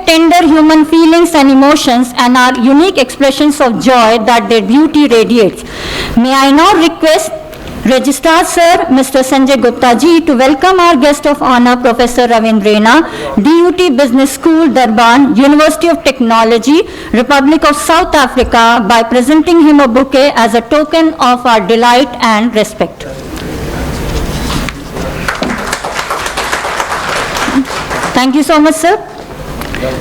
tender human feelings and emotions and are unique expressions of joy that their beauty radiates. May I now request Registrar Sir Mr. Sanjay Gupta ji to welcome our guest of honor Professor Ravindrana, DUT Business School, Durban, University of Technology, Republic of South Africa, by presenting him a bouquet as a token of our delight and respect. Thank you so much, sir.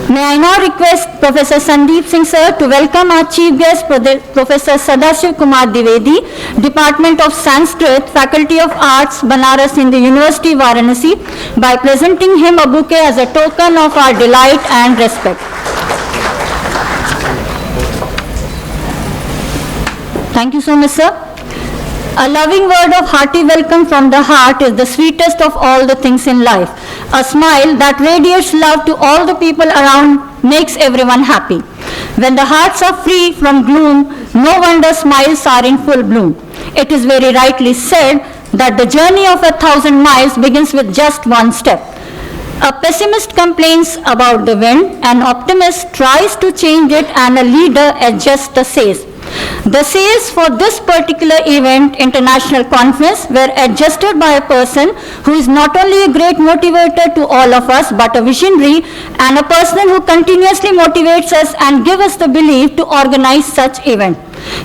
May I now request Professor Sandeep Singh sir to welcome our chief guest, Professor Sadashiv Kumar Dwivedi, Department of Sanskrit, Faculty of Arts, Banaras, in the University Varanasi, by presenting him a bouquet as a token of our delight and respect. Thank you so much, sir. A loving word of hearty welcome from the heart is the sweetest of all the things in life. A smile that radiates love to all the people around makes everyone happy. When the hearts are free from gloom, no wonder smiles are in full bloom. It is very rightly said that the journey of 1,000 miles begins with just one step. A pessimist complains about the wind, an optimist tries to change it, and a leader adjusts the sails. The sails for this particular event, international conference, were adjusted by a person who is not only a great motivator to all of us, but a visionary and a person who continuously motivates us and gives us the belief to organize such event.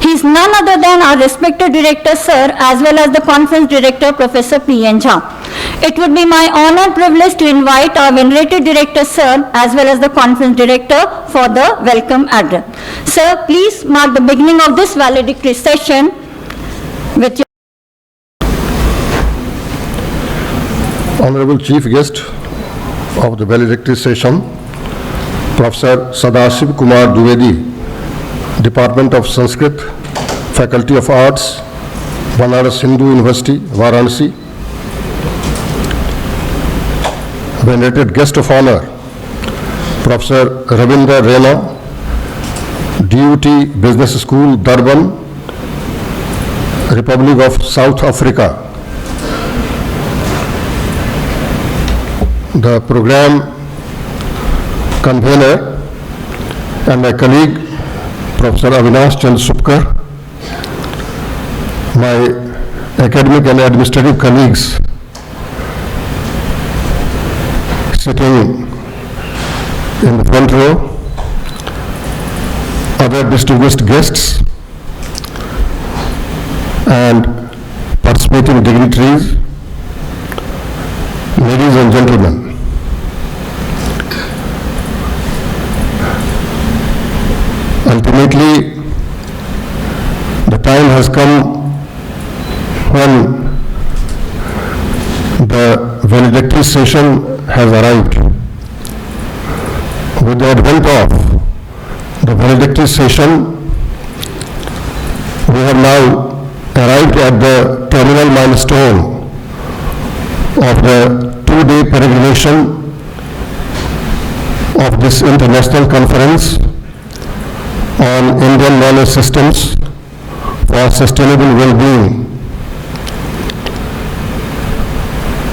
He is none other than our respected director, sir, as well as the conference director, Professor P.N. Jha. It would be my honor and privilege to invite our venerated director, sir, as well as the conference director for the welcome address. Sir, please mark the beginning of this valedictory session with your... Honorable Chief Guest of the valedictory session, Professor Sadashiv Kumar Dwivedi, Department of Sanskrit, Faculty of Arts, Banaras Hindu University, Varanasi. Venerated Guest of Honor, Professor Ravindrana, DUT Business School, Durban, Republic of South Africa. The program convener and my colleague, Professor Avinash Chand Supkar, my academic and administrative colleagues sitting in the front row, other distinguished guests, and participating dignitaries, ladies and gentlemen. Ultimately, the time has come when the valedictory session has arrived. With the advent of the valedictory session, we have now arrived at the terminal milestone of the two-day peregrination of this international conference on Indian knowledge systems for sustainable well-being.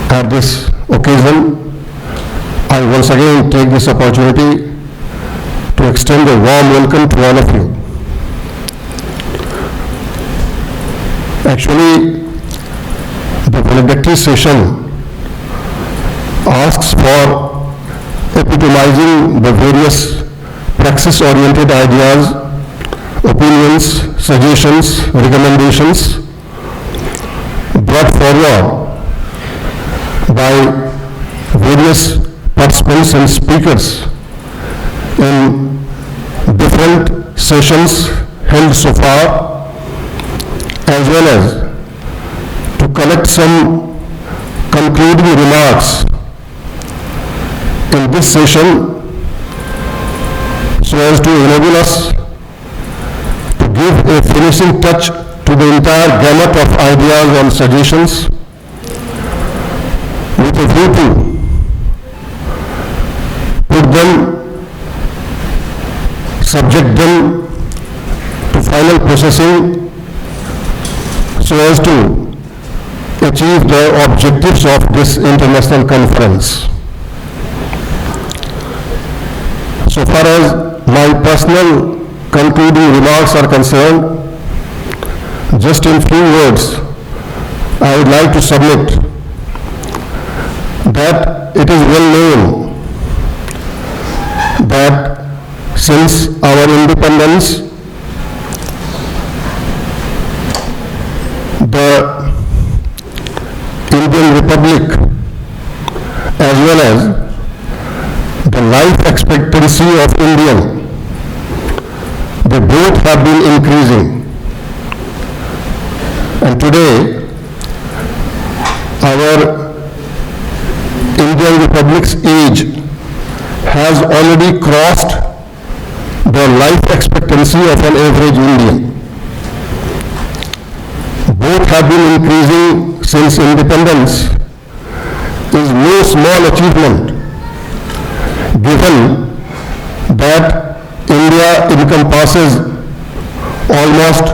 At this occasion, I once again take this opportunity to extend a warm welcome to all of you. Actually, the valedictory session asks for epitomizing the various praxis-oriented ideas, opinions, suggestions, recommendations brought forward by various participants and speakers in different sessions held so far, as well as to collect some concluding remarks in this session so as to enable us to give a finishing touch to the entire gamut of ideas and suggestions with a view to put them, subject them to final processing so as to achieve the objectives of this international conference. So far as my personal concluding remarks are concerned, just in few words, I would like to submit that it is well known that since our independence, the Indian Republic as well as the life expectancy of Indian, they both have been increasing. And today, our Indian Republic's age has already crossed the life expectancy of an average Indian. Both have been increasing since independence is no small achievement, given that India encompasses almost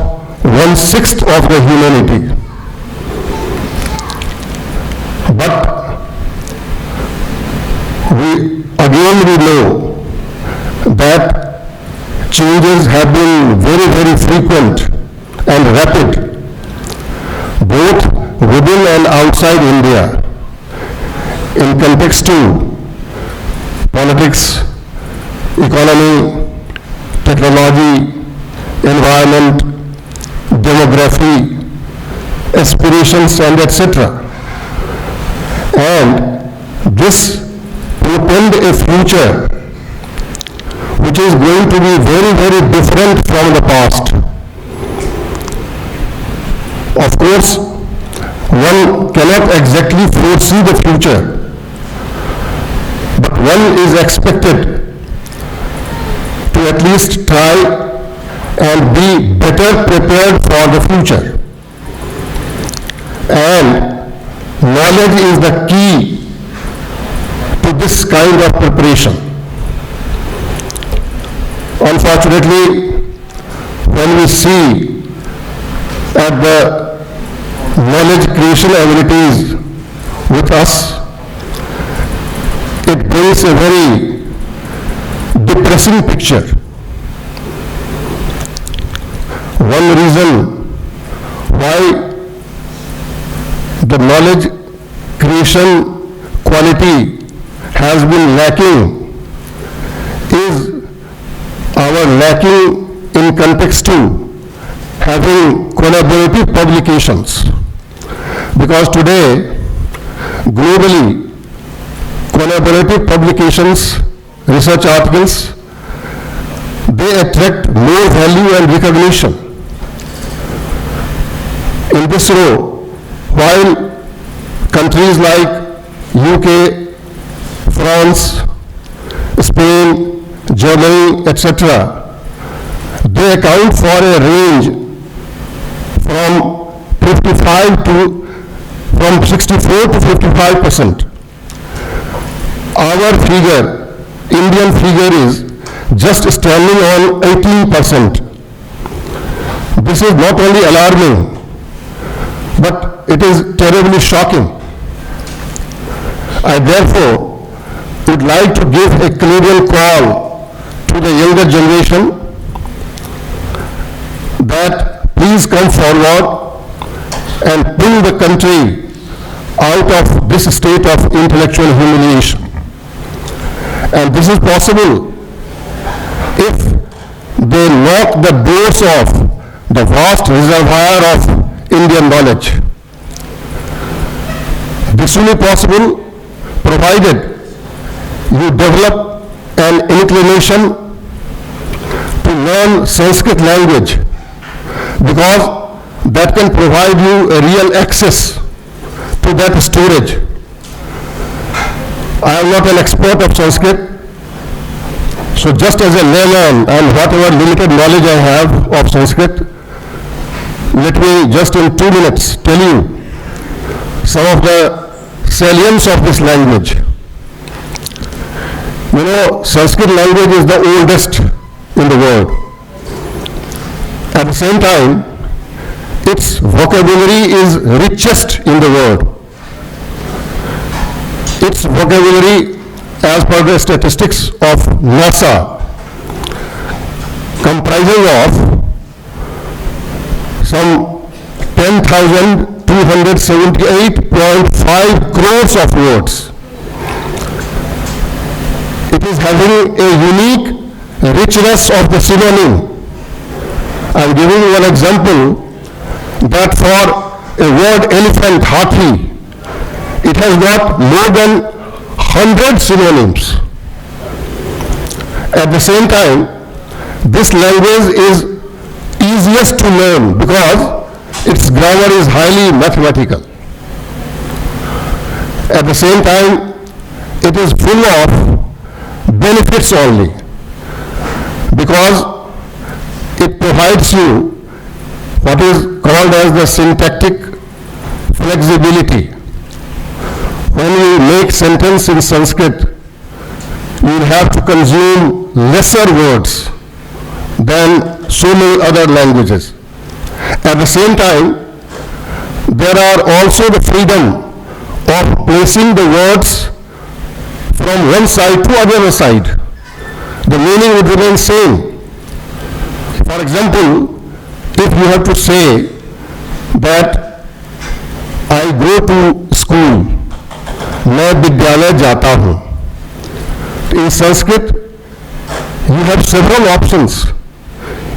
1/6 of the humanity. But we know that changes have been very, very frequent and rapid, both within and outside India, in context to politics, economy, technology, environment, demography, aspirations, and etc. And this portend a future which is going to be very, very different from the past. Of course, one cannot exactly foresee the future, but one is expected to at least try and be better prepared for the future. And knowledge is the key to this kind of preparation. Unfortunately, when we see at the knowledge creation abilities with us, it brings a very depressing picture. One reason why the knowledge creation quality has been lacking is our lacking in context to having collaborative publications. Because today, globally, collaborative publications, research articles, they attract more value and recognition. In this row, while countries like UK, France, Spain, Germany, etc., they account for a range from 64 to 55%. Our figure, Indian figure, is just standing on 18%. This is not only alarming, but it is terribly shocking. I therefore would like to give a clarion call to the younger generation that please come forward and pull the country out of this state of intellectual humiliation. And this is possible if they knock the doors of the vast reservoir of Indian knowledge. This will be possible provided you develop an inclination to learn Sanskrit language, because that can provide you a real access to that storage. I am not an expert of Sanskrit, so just as a layman and whatever limited knowledge I have of Sanskrit, let me just in 2 minutes tell you some of the salience of this language. You know, Sanskrit language is the oldest in the world. At the same time, its vocabulary is richest in the world. Its vocabulary as per the statistics of NASA, comprising of some 10,278.5 crores of words. It is having a unique richness of the synonym. I am giving you an example that for a word elephant, hathi, it has got more than 100 synonyms. At the same time, this language is easiest to learn because its grammar is highly mathematical. At the same time, it is full of benefits only because it provides you what is called as the syntactic flexibility. When you make sentence in Sanskrit, you will have to consume lesser words than so many other languages. At the same time, there are also the freedom of placing the words from one side to other side. The meaning would remain same. For example, if you have to say that I go to school, मैं विद्यालय जाता हूँ. In Sanskrit, you have several options.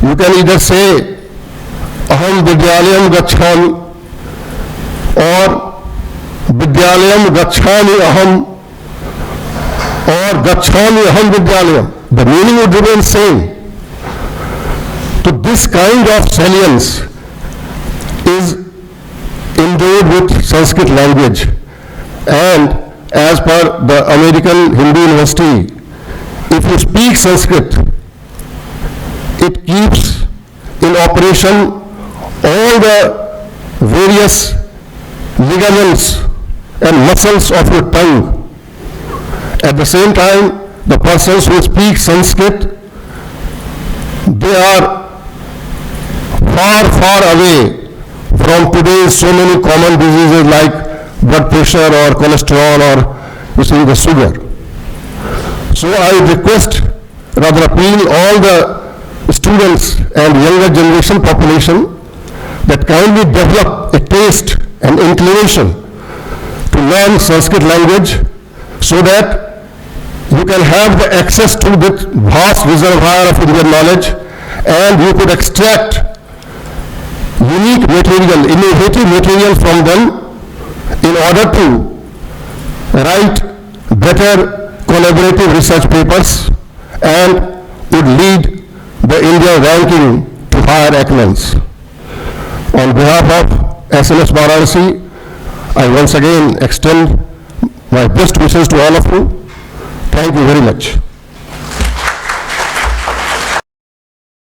You can either say अहम विद्यालयम गच्छामि और विद्यालयम गच्छामि अहम और गच्छामि अहम Vidyalayam. The meaning would remain same. So this kind of salience is endowed with Sanskrit language, and as per the American Hindu University, if you speak Sanskrit, it keeps in operation all the various ligaments and muscles of your tongue. At the same time, the persons who speak Sanskrit, they are far away from today's so many common diseases like blood pressure or cholesterol or you see the sugar. So I request, rather appeal all the students and younger generation population that kindly develop a taste and inclination to learn Sanskrit language so that you can have the access to this vast reservoir of Indian knowledge and you could extract unique material, innovative material from them in order to write better collaborative research papers and would lead the India ranking to higher excellence. On behalf of SMS Varanasi, I once again extend my best wishes to all of you. Thank you very much.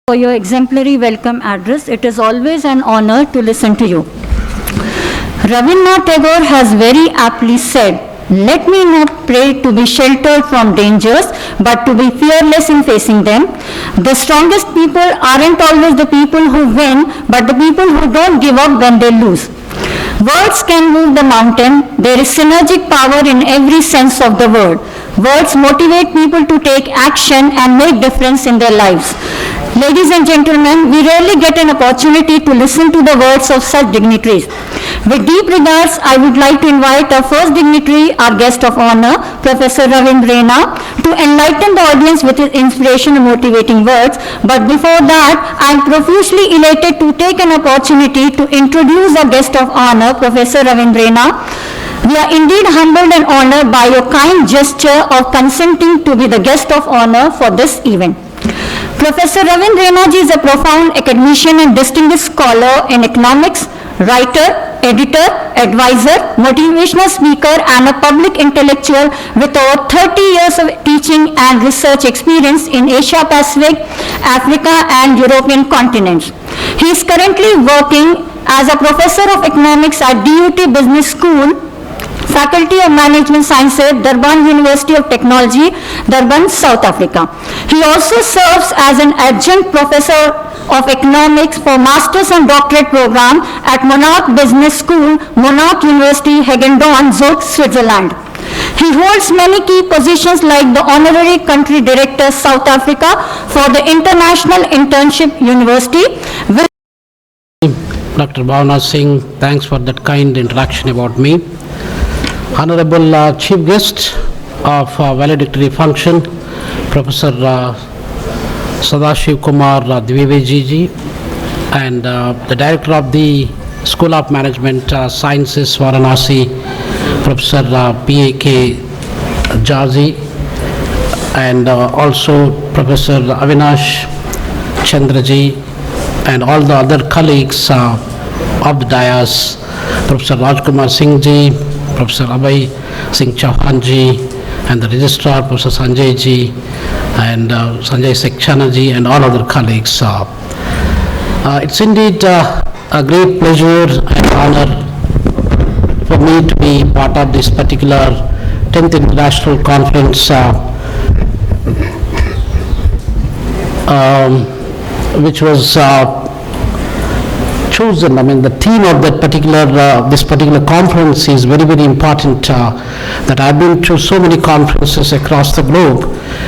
For your exemplary welcome address. It is always an honor to listen to you. Rabindranath Tagore has very aptly said, "Let me not pray to be sheltered from dangers, but to be fearless in facing them. The strongest people aren't always the people who win, but the people who don't give up when they lose." Words can move the mountain. There is synergic power in every sense of the word. Words motivate people to take action and make difference in their lives. Ladies and gentlemen, we rarely get an opportunity to listen to the words of such dignitaries. With deep regards, I would like to invite our first dignitary, our guest of honor, Professor Ravindra, to enlighten the audience with his inspiration and motivating words. But before that, I am profusely elated to take an opportunity to introduce our guest of honor, Professor Ravindra. We are indeed humbled and honored by your kind gesture of consenting to be the guest of honor for this event. Professor Ravindra is a profound academician and distinguished scholar in economics, writer, editor, advisor, motivational speaker, and a public intellectual with over 30 years of teaching and research experience in Asia Pacific, Africa, and European continents. He is currently working as a professor of economics at DUT Business School, Faculty of Management Sciences, Durban University of Technology, Durban, South Africa. He also serves as an adjunct professor of economics for master's and doctorate program at Monarch Business School, Monarch University, Hagendorn, Zug, Switzerland. He holds many key positions like the Honorary Country Director, South Africa for the International Internship University. Dr. Bhavna Singh, thanks for that kind introduction about me. Honorable Chief Guest of Valedictory Function, Professor Sadashiv Kumar Dwivedi, and the Director of the School of Management Sciences, Varanasi, Professor P.A.K. Jazi, and also Professor Avinash Chandraji, and all the other colleagues of the dais, Professor Rajkumar Singh ji, Professor Abhay Singh Chauhan ji, and the Registrar, Professor Sanjay ji, and Sanjay Sekchana ji, and all other colleagues. It's indeed a great pleasure and honor for me to be part of this particular 10th International Conference, which was chosen. I mean, the theme of that particular, this particular conference is very, very important. That I've been to so many conferences across the globe,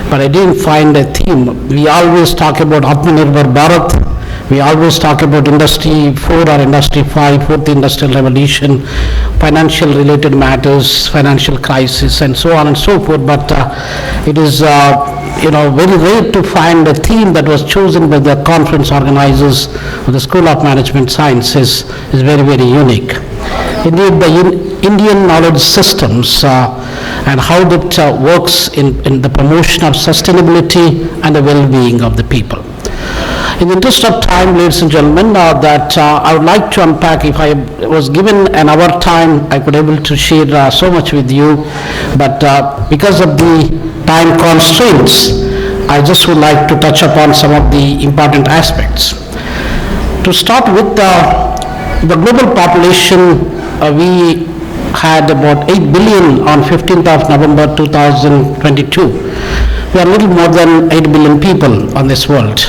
but I didn't find a theme. We always talk about Atmanirbhar Bharat. We always talk about Industry 4 or Industry 5, Fourth Industrial Revolution, financial related matters, financial crisis, and so on and so forth. But it is, very rare to find a theme that was chosen by the conference organizers of the School of Management Sciences is very, very unique. Indeed, the Indian knowledge systems and how that works in the promotion of sustainability and the well-being of the people. In the interest of time, ladies and gentlemen, that I would like to unpack. If I was given an hour time, I could able to share so much with you, but because of the time constraints, I just would like to touch upon some of the important aspects. To start with, the global population, we had about 8 billion on 15th of November 2022. We are a little more than 8 billion people on this world.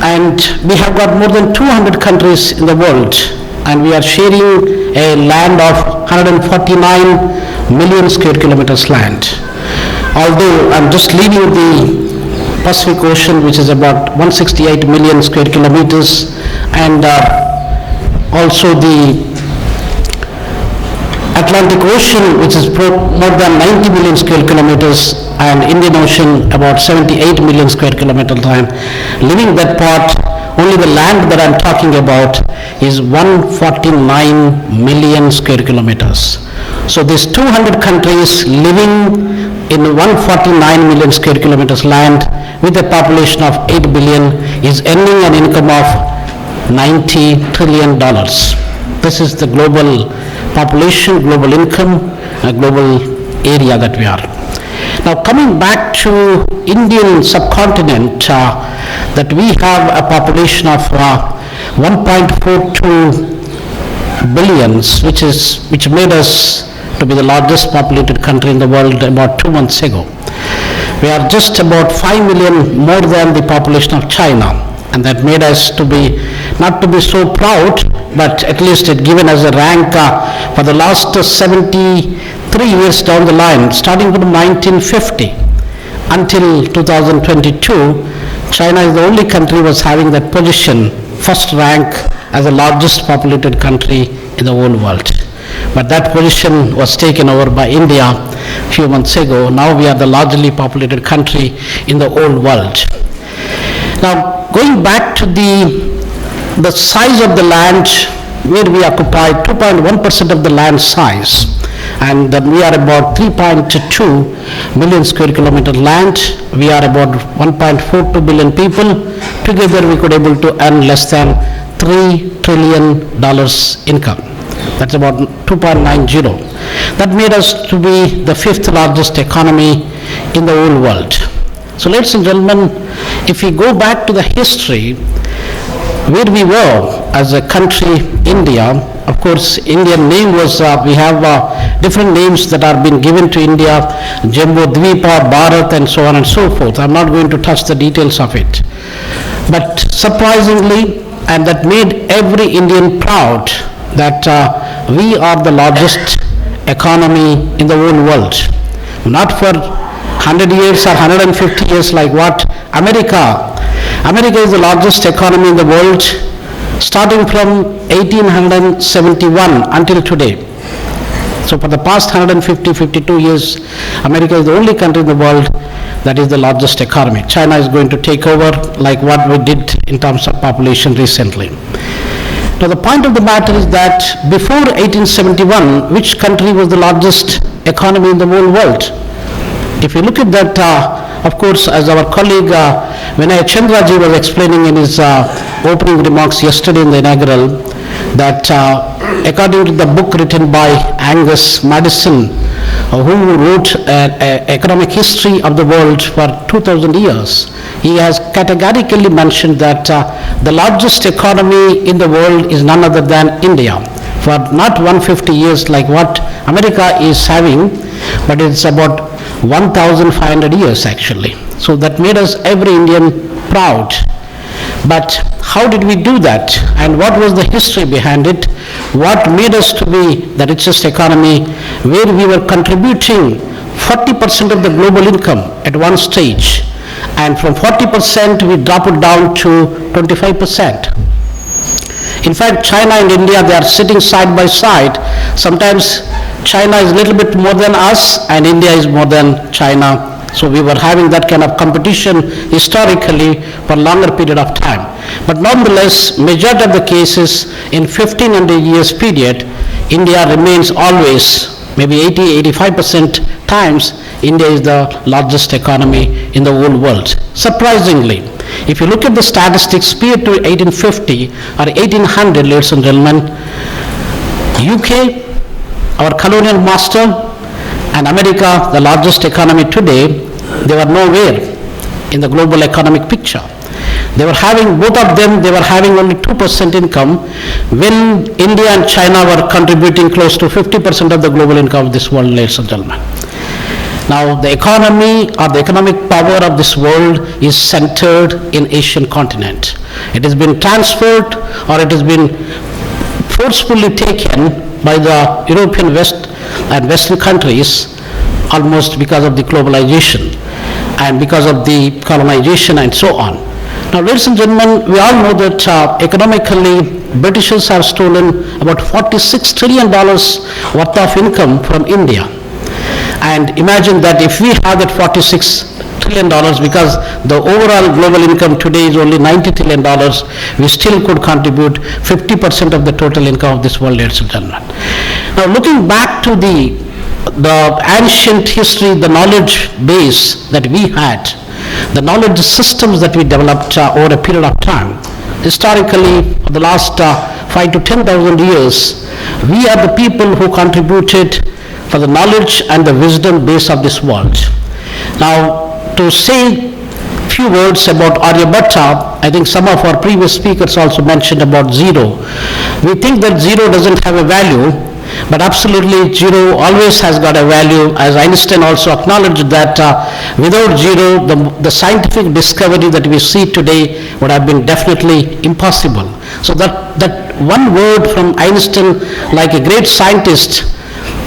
And we have got more than 200 countries in the world, and we are sharing a land of 149 million square kilometers land. Although I'm just leaving the Pacific Ocean, which is about 168 million square kilometers, and also the Atlantic Ocean, which is more than 90 million square kilometers, and Indian Ocean about 78 million square kilometers land. Leaving that part, only the land that I'm talking about is 149 million square kilometers. So these 200 countries living in 149 million square kilometers land with a population of 8 billion is earning an income of $90 trillion. This is the global population, global income, global area that we are. Now coming back to Indian subcontinent, that we have a population of 1.42 billions, which made us to be the largest populated country in the world about 2 months ago. We are just about 5 million more than the population of China, and that made us to be, not to be so proud, but at least it given us a rank for the last 73 years down the line, starting from 1950 until 2022, China is the only country was having that position, first rank as the largest populated country in the whole world. But that position was taken over by India a few months ago. Now we are the largely populated country in the whole world. Now going back to the size of the land, where we occupy 2.1% of the land size, and then we are about 3.2 million square kilometer land. We are about 1.42 billion people. Together we could able to earn less than $3 trillion income. That's about 2.90. That made us to be the 5th largest economy in the whole world. So ladies and gentlemen, if we go back to the history, where we were as a country, India, of course, Indian name was, we have different names that are being given to India, Jambu Dvipa, Bharat, and so on and so forth. I'm not going to touch the details of it. But surprisingly, and that made every Indian proud, that we are the largest economy in the whole world. Not for 100 years or 150 years like what America. America is the largest economy in the world starting from 1871 until today. So for the past 150-52 years, America is the only country in the world that is the largest economy. China is going to take over like what we did in terms of population recently. Now the point of the matter is that before 1871, which country was the largest economy in the whole world? If you look at that, of course, as our colleague Vinay Chandraji was explaining in his opening remarks yesterday in the inaugural, that according to the book written by Angus Madison, who wrote an economic history of the world for 2000 years, he has categorically mentioned that the largest economy in the world is none other than India. For not 150 years like what America is having, but it's about 1,500 years actually. So that made us every Indian proud. But how did we do that? And what was the history behind it? What made us to be the richest economy, where we were contributing 40% of the global income at one stage, and from 40% we dropped it down to 25%. In fact, China and India, they are sitting side by side. Sometimes China is a little bit more than us and India is more than China. So we were having that kind of competition historically for a longer period of time. But nonetheless, majority of the cases in 1500 years period, India remains always, maybe 80-85% times, India is the largest economy in the whole world. Surprisingly, if you look at the statistics prior to 1850 or 1800, ladies and gentlemen, UK, our colonial master, and America, the largest economy today, they were nowhere in the global economic picture. They were having, both of them, they were having only 2% income when India and China were contributing close to 50% of the global income of this world, ladies and gentlemen. Now, the economy or the economic power of this world is centered in Asian continent. It has been transferred or it has been forcefully taken by the European West and Western countries almost because of the globalization and because of the colonization and so on. Now, ladies and gentlemen, we all know that economically Britishers have stolen about $46 trillion worth of income from India. And imagine that if we have that $46 trillion, because the overall global income today is only $90 trillion, we still could contribute 50% of the total income of this world, ladies and gentlemen. Now, looking back to the ancient history, the knowledge base that we had, the knowledge systems that we developed over a period of time, historically, for the last 5 to 10,000 years, we are the people who contributed for the knowledge and the wisdom base of this world. Now, to say few words about Aryabhatta, I think some of our previous speakers also mentioned about zero. We think that zero doesn't have a value, but absolutely zero always has got a value, as Einstein also acknowledged that without zero, the scientific discovery that we see today would have been definitely impossible. So that one word from Einstein, like a great scientist,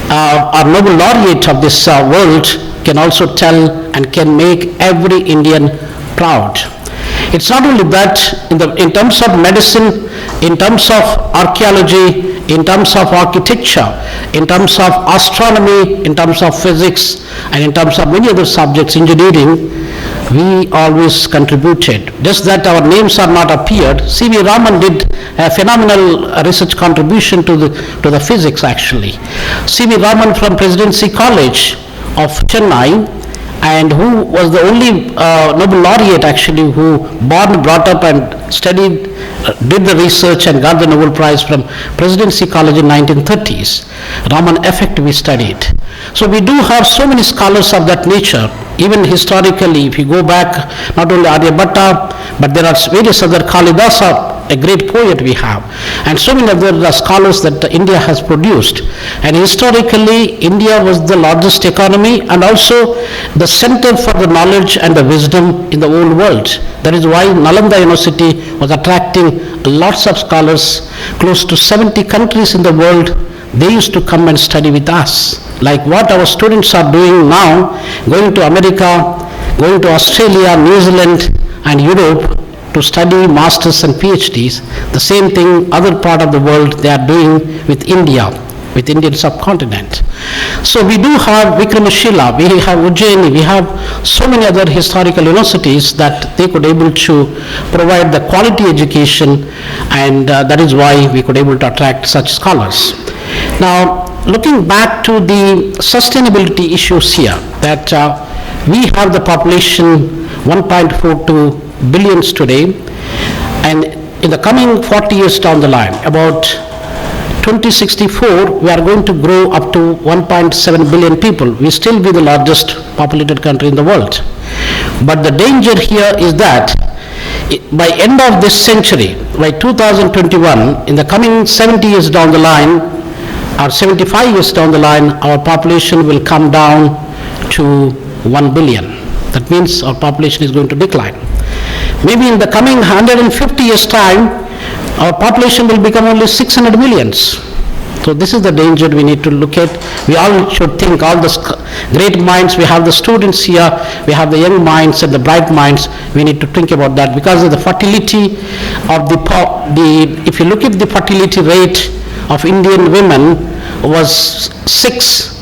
or Nobel laureate of this world, can also tell and can make every Indian proud. It's not only that, in terms of medicine, in terms of archaeology, in terms of architecture, in terms of astronomy, in terms of physics, and in terms of many other subjects, engineering, we always contributed. Just that our names are not appeared. C.V. Raman did a phenomenal research contribution to the physics actually. C.V. Raman from Presidency College of Chennai, and who was the only Nobel laureate actually who born, brought up and studied, did the research and got the Nobel Prize from Presidency College in 1930s. Raman effect we studied. So we do have so many scholars of that nature. Even historically, if you go back, not only Aryabhatta, but there are various other, Kalidasa, a great poet we have, and so many other scholars that India has produced. And historically, India was the largest economy and also the center for the knowledge and the wisdom in the whole world. That is why Nalanda University was attracting lots of scholars. Close to 70 countries in the world they used to come and study with us. Like what our students are doing now, going to America, going to Australia, New Zealand and Europe to study masters and PhDs, the same thing other part of the world they are doing with India, with Indian subcontinent. So we do have Vikramashila, we have Ujjaini, we have so many other historical universities that they could able to provide the quality education, and that is why we could able to attract such scholars. Now, looking back to the sustainability issues here, that we have the population 1.42 billions today, and in the coming 40 years down the line, about 2064, we are going to grow up to 1.7 billion people. We still be the largest populated country in the world. But the danger here is that by end of this century, by 2021, in the coming 70 years down the line, or 75 years down the line, our population will come down to 1 billion. That means our population is going to decline. Maybe in the coming 150 years' time, our population will become only 600 millions. So this is the danger we need to look at. We all should think, all the great minds, we have the students here, we have the young minds and the bright minds, we need to think about that, because of the fertility of if you look at the fertility rate of Indian women was 6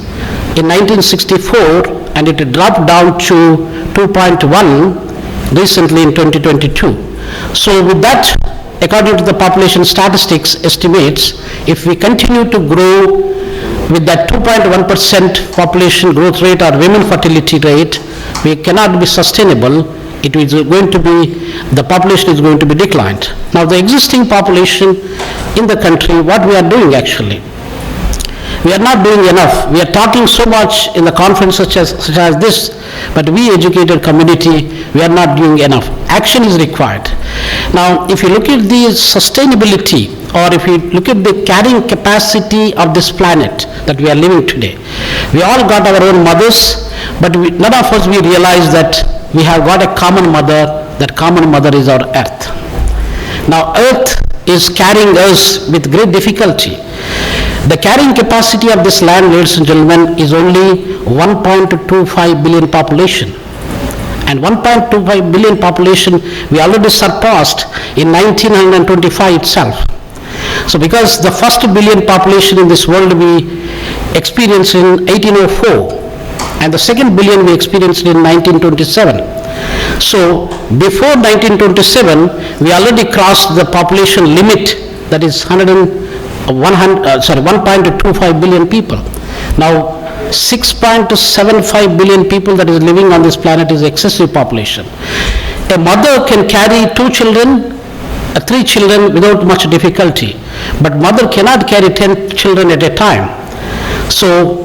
in 1964, and it dropped down to 2.1 recently in 2022. So with that, according to the population statistics estimates, if we continue to grow with that 2.1% population growth rate or women fertility rate, we cannot be sustainable. It is going to be, the population is going to be declined. Now the existing population in the country, what we are doing actually? We are not doing enough. We are talking so much in the conference such as this, but we educated community, we are not doing enough. Action is required. Now, if you look at the sustainability, or if you look at the carrying capacity of this planet that we are living today, we all got our own mothers, but none of us we realize that we have got a common mother. That common mother is our earth. Now, earth is carrying us with great difficulty. The carrying capacity of this land, ladies and gentlemen, is only 1.25 billion population. And 1.25 billion population we already surpassed in 1925 itself. So because the first billion population in this world we experienced in 1804, and the second billion we experienced in 1927. So before 1927, we already crossed the population limit, that is 1.25 billion people. Now 6.75 billion people that is living on this planet is excessive population. A mother can carry 2 children, 3 children without much difficulty, but mother cannot carry 10 children at a time. So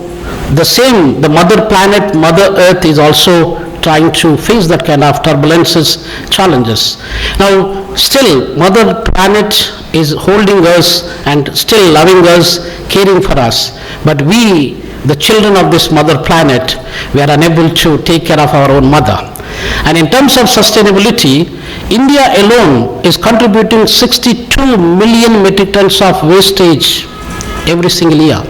the mother planet, mother earth is also trying to face that kind of turbulences, challenges. Now still mother planet is holding us and still loving us, caring for us, but we, the children of this mother planet, we are unable to take care of our own mother. And in terms of sustainability, India alone is contributing 62 million metric tons of wastage every single year.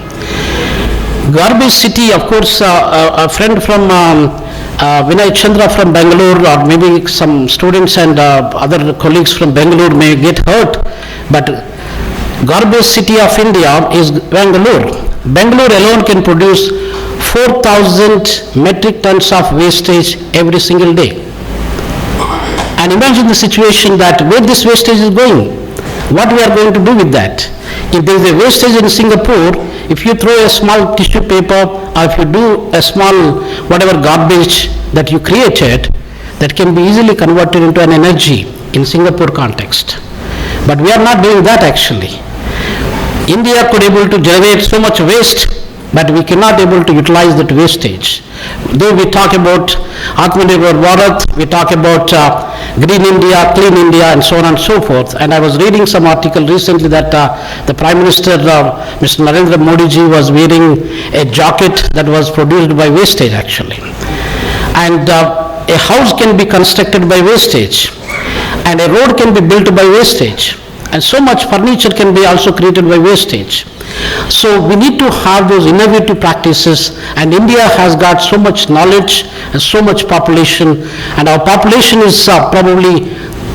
Garbage city, of course, a friend from Vinay Chandra from Bangalore, or maybe some students and other colleagues from Bangalore may get hurt, but garbage city of India is Bangalore. Bangalore alone can produce 4,000 metric tons of wastage every single day. And imagine the situation that where this wastage is going, what we are going to do with that. If there is a wastage in Singapore, if you throw a small tissue paper, or if you do a small whatever garbage that you created, that can be easily converted into an energy in Singapore context. But we are not doing that actually. India could able to generate so much waste, but we cannot able to utilize that wastage. Though we talk about Atmanirbhar Bharat, we talk about Green India, Clean India, and so on and so forth. And I was reading some article recently that the Prime Minister, Mr. Narendra Modi ji, was wearing a jacket that was produced by wastage actually. And a house can be constructed by wastage, and a road can be built by wastage. And so much furniture can be also created by wastage. So we need to have those innovative practices, and India has got so much knowledge and so much population, and our population is probably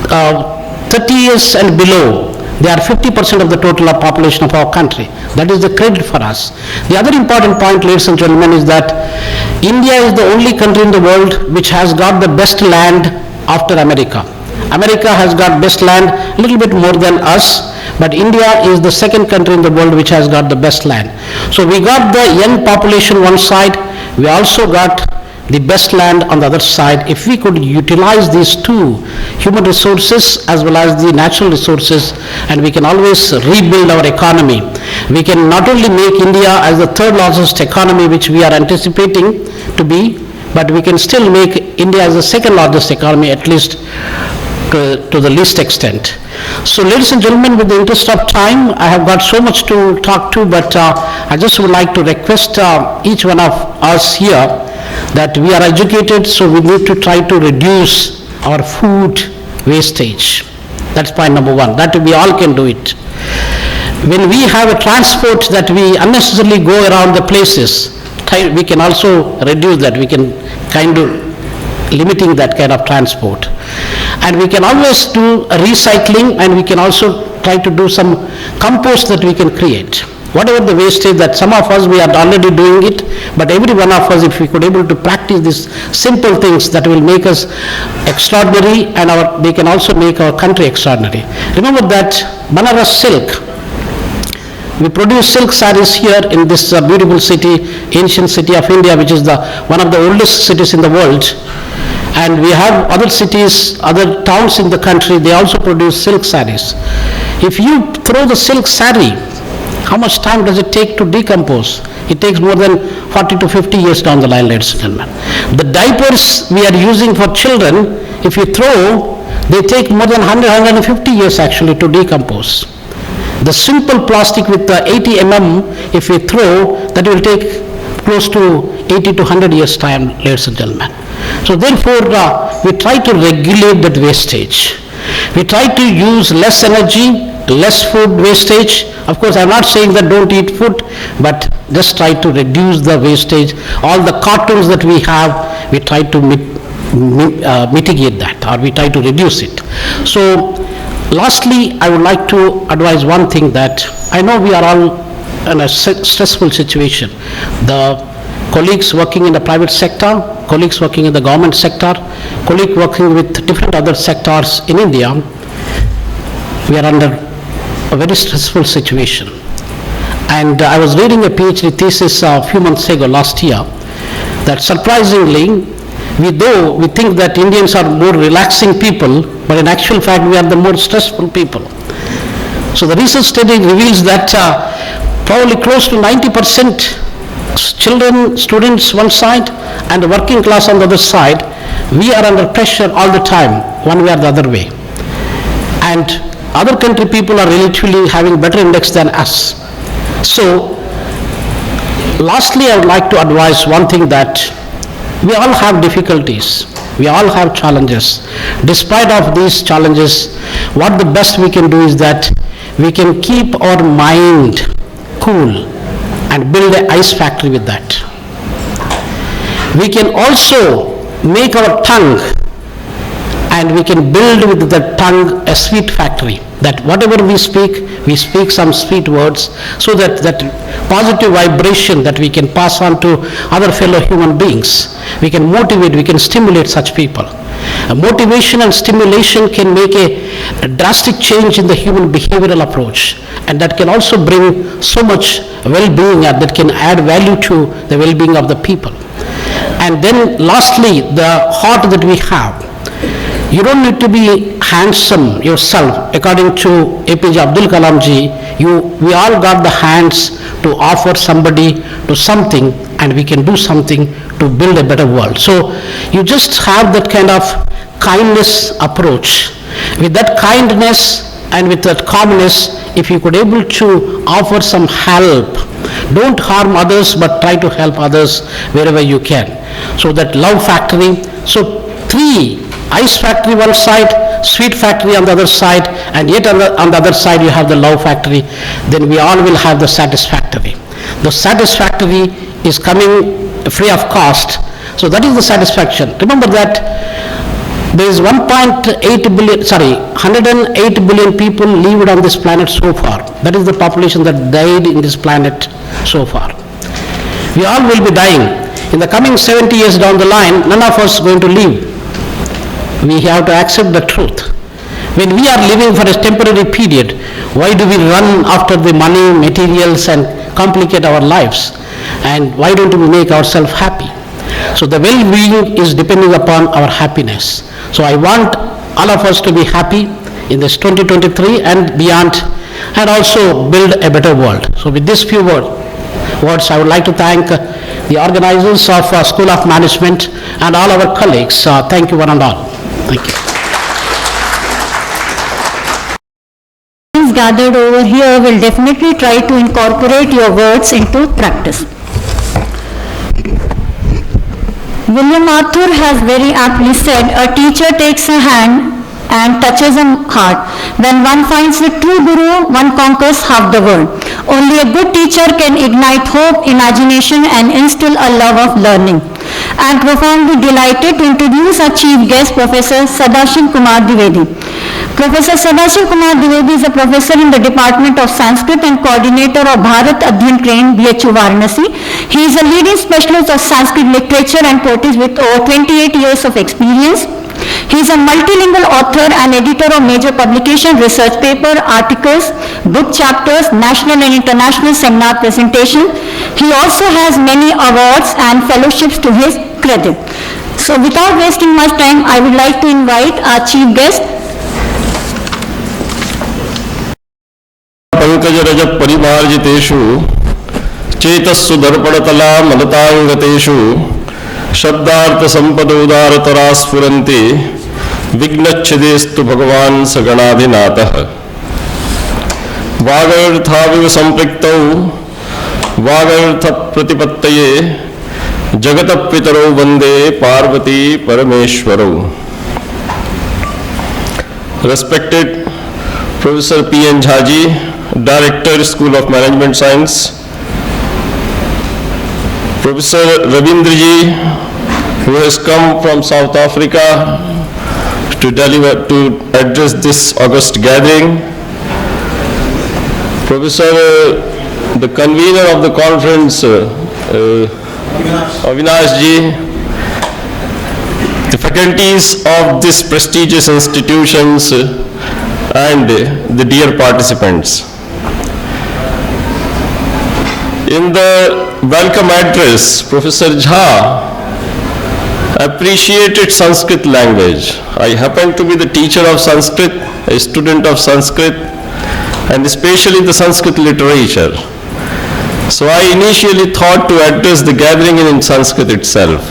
30 years and below. They are 50% of the total population of our country. That is the credit for us. The other important point, ladies and gentlemen, is that India is the only country in the world which has got the best land after America. America has got best land a little bit more than us, but India is the second country in the world which has got the best land. So we got the young population one side, we also got the best land on the other side. If we could utilize these two, human resources as well as the natural resources, and we can always rebuild our economy. We can not only make India as the third largest economy, which we are anticipating to be, but we can still make India as the second largest economy, at least to the least extent. So ladies and gentlemen, with the interest of time, I have got so much to talk to, but I just would like to request each one of us here that we are educated, so we need to try to reduce our food wastage. That's point number one, that we all can do it. When we have a transport that we unnecessarily go around the places, we can also reduce that. We can kind of limiting that kind of transport. And we can always do recycling, and we can also try to do some compost that we can create. Whatever the wastage that some of us, we are already doing it, but every one of us, if we could able to practice these simple things, that will make us extraordinary, and they can also make our country extraordinary. Remember that Banaras silk, we produce silk sarees here in this beautiful city, ancient city of India, which is one of the oldest cities in the world. And we have other cities, other towns in the country, they also produce silk sarees. If you throw the silk saree, how much time does it take to decompose? It takes more than 40 to 50 years down the line, ladies and gentlemen. The diapers we are using for children, if you throw, they take more than 150 years actually to decompose. The simple plastic with the 80 mm, if we throw, that will take close to 80 to 100 years time, ladies and gentlemen. So therefore, we try to regulate that wastage. We try to use less energy, less food wastage. Of course, I'm not saying that don't eat food, but just try to reduce the wastage. All the cartoons that we have, we try to mitigate that, or we try to reduce it. So lastly, I would like to advise one thing, that I know we are all in a stressful situation. The colleagues working in the private sector, colleagues working in the government sector, colleagues working with different other sectors in India, we are under a very stressful situation. And I was reading a PhD thesis a few months ago, last year, that surprisingly, we think that Indians are more relaxing people, but in actual fact we are the more stressful people. So the research study reveals that probably close to 90% children, students one side, and the working class on the other side, we are under pressure all the time, one way or the other way. And other country people are relatively having better index than us. So lastly, I would like to advise one thing, that we all have difficulties, we all have challenges. Despite of these challenges, what the best we can do is that we can keep our mind cool and build an ice factory with that. We can also make our tongue, and we can build with the tongue a sweet factory, that whatever we speak some sweet words, so that positive vibration that we can pass on to other fellow human beings. We can motivate, we can stimulate such people. Motivation and stimulation can make a drastic change in the human behavioral approach, and that can also bring so much well-being, that can add value to the well-being of the people. And then lastly, the heart that we have. You don't need to be handsome yourself. According to A.P.J. Abdul Kalam ji, we all got the hands to offer somebody to something, and we can do something to build a better world. So you just have that kind of kindness approach. With that kindness and with that calmness, if you could able to offer some help, don't harm others, but try to help others wherever you can. So that love factory. So 3, ice factory one side, sweet factory on the other side, and yet on the other side you have the love factory, then we all will have the satisfactory. The satisfactory is coming free of cost, so that is the satisfaction. Remember that there is 108 billion people lived on this planet so far. That is the population that died in this planet so far. We all will be dying. In the coming 70 years down the line, none of us going to live. We have to accept the truth. When we are living for a temporary period, why do we run after the money, materials, and complicate our lives? And why don't we make ourselves happy? So the well-being is depending upon our happiness. So I want all of us to be happy in this 2023 and beyond, and also build a better world. So with these few words, I would like to thank the organizers of School of Management and all our colleagues. Thank you one and all. Thank you. Gathered over here will definitely try to incorporate your words into practice. William Arthur has very aptly said, a teacher takes a hand and touches a heart. When one finds the true guru, one conquers half the world. Only a good teacher can ignite hope, imagination, and instill a love of learning. I am profoundly delighted to introduce our chief guest, Professor Sadashiv Kumar Dwivedi. Professor Sadashiv Kumar Dwivedi is a professor in the Department of Sanskrit and coordinator of Bharat Adhyan Train, D.S.Chauhan, Varanasi. He is a leading specialist of Sanskrit literature and poetry with over 28 years of experience. He is a multilingual author and editor of major publications, research paper, articles, book chapters, national and international seminar presentations. He also has many awards and fellowships to his credit. So without wasting much time, I would like to invite our chief guest, Pankaj रज परिमार्जितेषु चेतस्सु दर्पणतला मलतांगतेषु शब्दार्थ संपदोदारतरा स्फुरन्ति विघ्नच्छिदेस्तु भगवान् सगणाधिनाथः वागर्थाविव संपृक्तौ वागर्थ प्रतिपत्तये जगतपितरौ वन्दे Parvati परमेश्वरौ. Respected Professor P.N. Jhaji, Director, School of Management Science, Professor Ravindraji, who has come from South Africa to address this august gathering, Professor, the convener of the conference, Avinash-ji, the faculties of these prestigious institutions, and the dear participants. In the welcome address, Professor Jha appreciated Sanskrit language. I happen to be the teacher of Sanskrit, a student of Sanskrit, and especially the Sanskrit literature. So I initially thought to address the gathering in Sanskrit itself.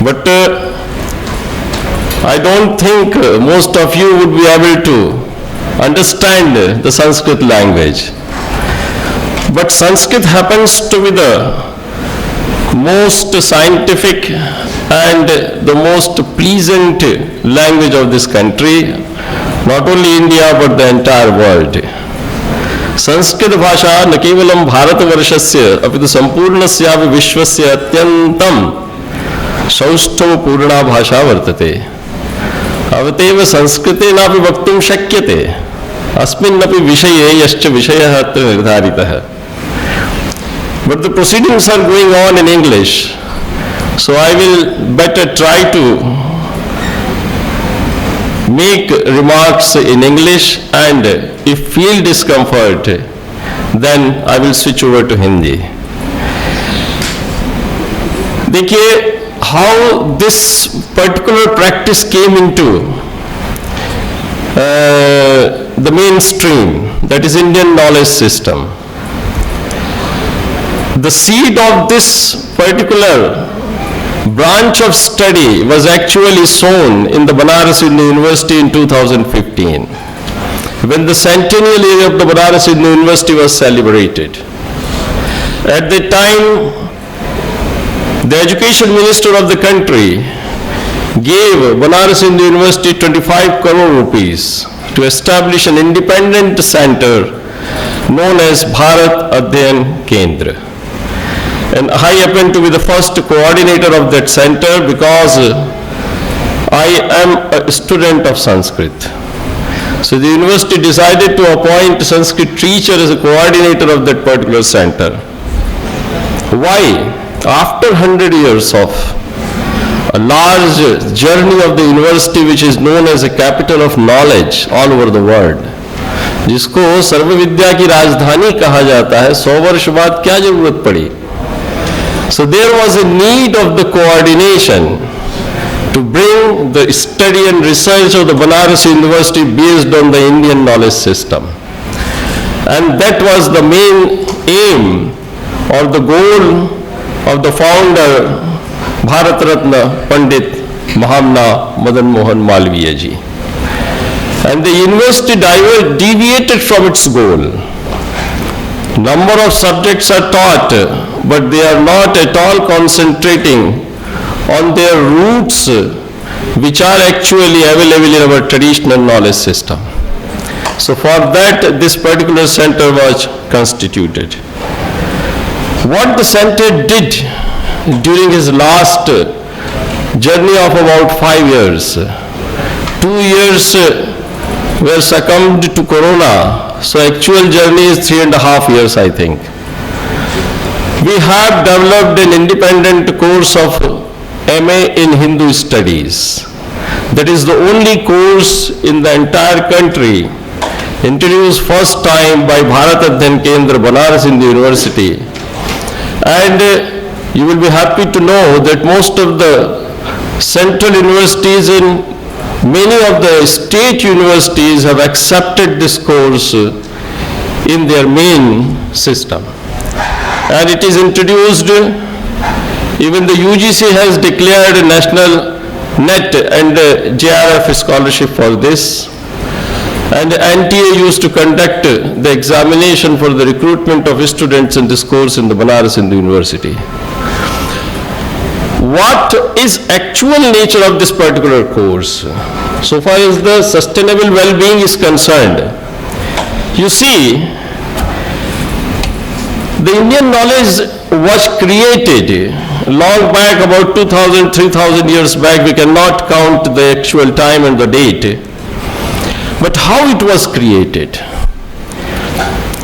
But I don't think most of you would be able to understand the Sanskrit language. But Sanskrit happens to be the most scientific and the most pleasant language of this country, not only India but the entire world. Sanskrit भाषा न केवलं भारतवर्षस्य अपितु संपूर्णस्यापि विश्वस्य अत्यन्तं सौष्ठवपूर्णा भाषा वर्तते. अवतेव संस्कृतेनापि वक्तुं शक्यते अस्मिन्नपि विषये यश्च विषयः अत्र निर्धारितः. But the proceedings are going on in English, so I will better try to make remarks in English, and if feel discomfort, then I will switch over to Hindi. देखिए how this particular practice came into the mainstream, that is Indian knowledge system. The seed of this particular branch of study was actually sown in the Varanasi University in 2015, when the centennial year of the Varanasi University was celebrated. At that time, the education minister of the country gave Varanasi University 25 crore rupees to establish an independent center known as Bharat Adhyan Kendra. And I happen to be the first coordinator of that center because I am a student of Sanskrit. So the university decided to appoint a Sanskrit teacher as a coordinator of that particular center. Why? After 100 years of a large journey of the university, which is known as a capital of knowledge all over the world, जिसको सर्व विद्या की राजधानी कहा जाता है, 100 वर्ष बाद क्या जरूरत पड़ी? So there was a need of the coordination to bring the study and research of the Varanasi University based on the Indian knowledge system. And that was the main aim or the goal of the founder, Bharat Ratna Pandit Mahamna Madan Mohan Malviya ji. And the university deviated from its goal. Number of subjects are taught, but they are not at all concentrating on their roots, which are actually available in our traditional knowledge system. So for that, this particular center was constituted. What the center did during his last journey of about 5 years, 2 years were succumbed to Corona, so actual journey is 3.5 years, I think. We have developed an independent course of MA in Hindu Studies. That is the only course in the entire country introduced first time by Bharat Adhyan Kendra, Banaras Hindu University. And you will be happy to know that most of the central universities and many of the state universities have accepted this course in their main system. And it is introduced, even the UGC has declared a national NET and JRF scholarship for this. And the NTA used to conduct the examination for the recruitment of students in this course in the Banaras Hindu University. What is actual nature of this particular course? So far as the sustainable well-being is concerned, you see, the Indian knowledge was created long back, about 2,000, 3,000 years back. We cannot count the actual time and the date. But how it was created?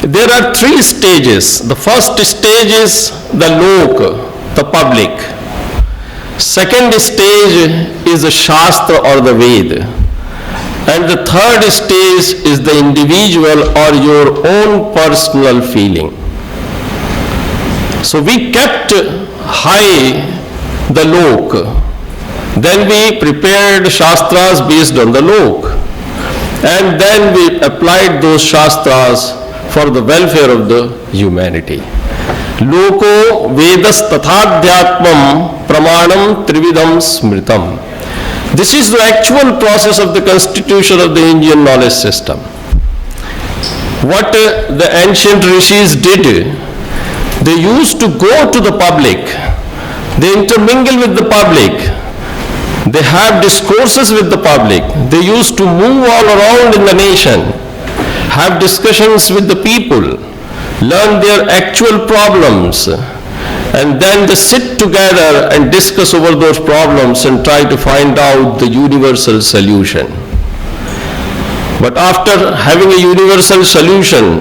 There are 3 stages. The first stage is the lok, the public. Second stage is the Shastra or the Ved. And the third stage is the individual or your own personal feeling. So we kept high the lok. Then we prepared Shastras based on the lok. And then we applied those Shastras for the welfare of the humanity. Loko Vedas Tathadhyatmam Pramanam Trividam Smritam. This is the actual process of the constitution of the Indian knowledge system. What the ancient rishis did, they used to go to the public, they intermingle with the public, they have discourses with the public, they used to move all around in the nation, have discussions with the people, learn their actual problems, and then they sit together and discuss over those problems and try to find out the universal solution. But after having a universal solution,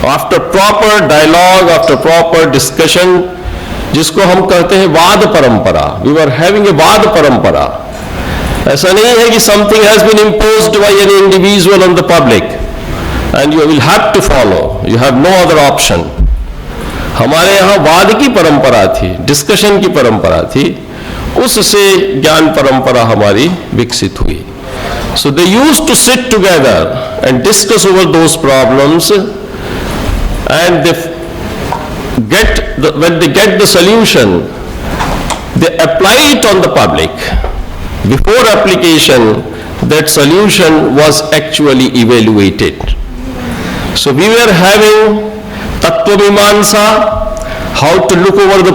after proper dialogue, after proper discussion, जिसको हम कहते हैं वाद परंपरा, we were having a वाद परंपरा. ऐसा नहीं है कि something has been imposed by an individual on the public and you will have to follow, you have no other option. हमारे यहाँ वाद की परंपरा थी, डिस्कशन की परंपरा थी, उससे ज्ञान परंपरा हमारी विकसित हुई. So they used to sit together and discuss over those problems, and when they get the solution, they apply it on the public. Before application, that solution was actually evaluated. So we were having Tattva Mimamsa, how to look over the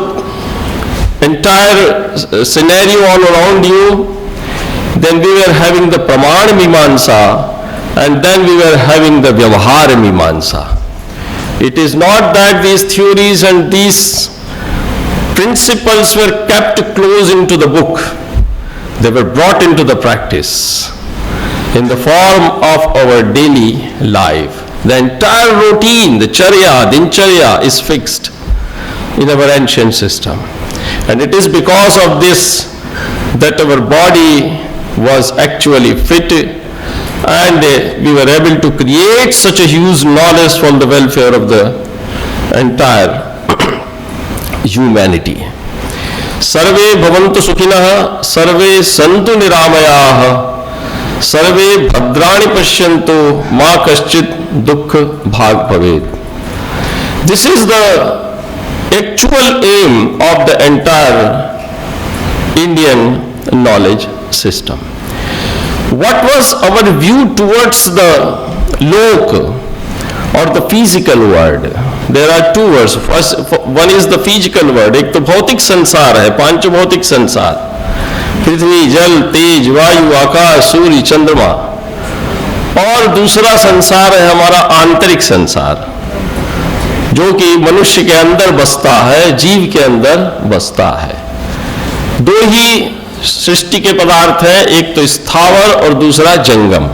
entire scenario all around you, then we were having the Praman Mimamsa, and then we were having the Vyavahar Mimamsa. It is not that these theories and these principles were kept close into the book. They were brought into the practice in the form of our daily life. The entire routine, the charya, dincharya is fixed in our ancient system. And it is because of this that our body was actually fit, and we were able to create such a huge knowledge for the welfare of the entire humanity. सर्वे भवन्तु सुखिनः, सर्वे सन्तु निरामयाः, सर्वे भद्राणि पश्यन्तु, मा कश्चित् दुःख भाग् भवेत्. This is the actual aim of the entire Indian knowledge system. What was our view towards the lok or the physical world? There are two words. First, one is the physical world. एक तो भौतिक संसार है, पांच भौतिक संसार, पृथ्वी, जल, तेज, वायु, आकाश, सूर्य, चंद्रमा. और दूसरा संसार है हमारा आंतरिक संसार, जो कि मनुष्य के अंदर बसता है, जीव के अंदर बसता है. दो ही सृष्टि के पदार्थ हैं, एक तो स्थावर और दूसरा जंगम.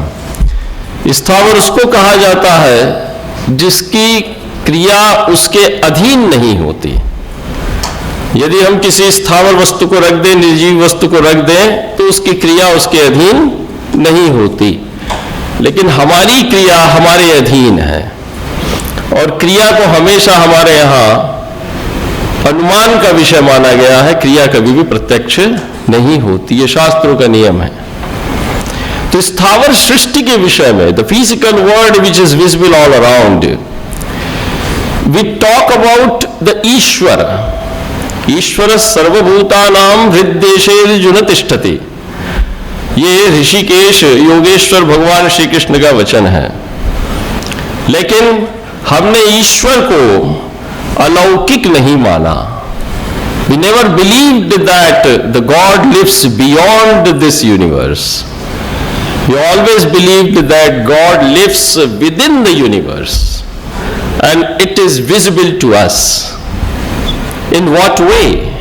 स्थावर उसको कहा जाता है जिसकी क्रिया उसके अधीन नहीं होती. यदि हम किसी स्थावर वस्तु को रख दें, निर्जीव वस्तु को रख दें, तो उसकी क्रिया उसके अधीन नहीं होती. लेकिन हमारी क्रिया हमारे अधीन है, और क्रिया को हमेशा हमारे यहाँ अनुमान का विषय माना गया है. क्रिया कभी भी प्रत्यक्ष नहीं होती, ये शास्त्रों का नियम है. तो स्थावर सृष्टि के विषय में, the physical world which is visible all around, we talk about the Ishwar. ईश्वर सर्वभूतानां हृद्देशेर्जुन तिष्ठति. ये ऋषिकेश योगेश्वर भगवान श्री कृष्ण का वचन है. लेकिन हमने ईश्वर को अलौकिक नहीं माना. We never believed that the God lives beyond this universe. We always believed that God lives within the universe, and it is visible to us. In what way?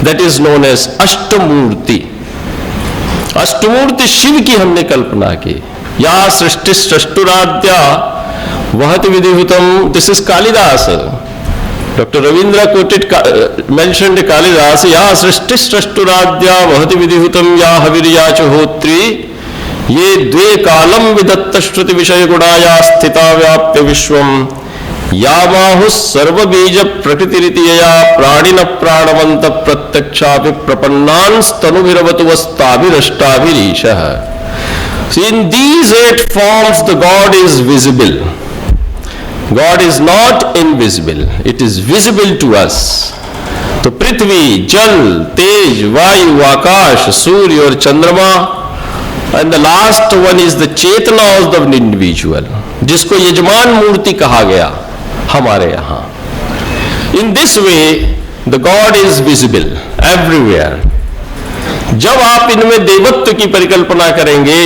That is known as अष्टमूर्ति. अष्टमूर्ति Shiv की हमने कल्पना की. या सृष्टि सृष्टुराद्या वहति विधिहुतम. This is Kalidas. Dr. Ravindra mentioned Kalidas, या सृष्टि सृष्टुराद्या वहति विधिहुतम या हविर्या च होत्री, ये द्वे कालम विदत्त श्रुति विषय गुणाया स्थिता व्याप्य विश्वम, या माहुः सर्वबीज प्रकृतिरितियया प्राणिन प्राणवंत प्रत्यक्षापि प्रपन्नांस्तनुभिरवतु वस्ताभिरष्टाभिरीशः. So in these 8 forms the God is visible. God is not invisible, it is visible to us. तो पृथ्वी, जल, तेज, वायु, आकाश, सूर्य और चंद्रमा, and the last one is the Chetna of the individual, जिसको यजमान मूर्ति कहा गया हमारे यहाँ. In this way the God is visible everywhere. जब आप इनमें देवत्व की परिकल्पना करेंगे,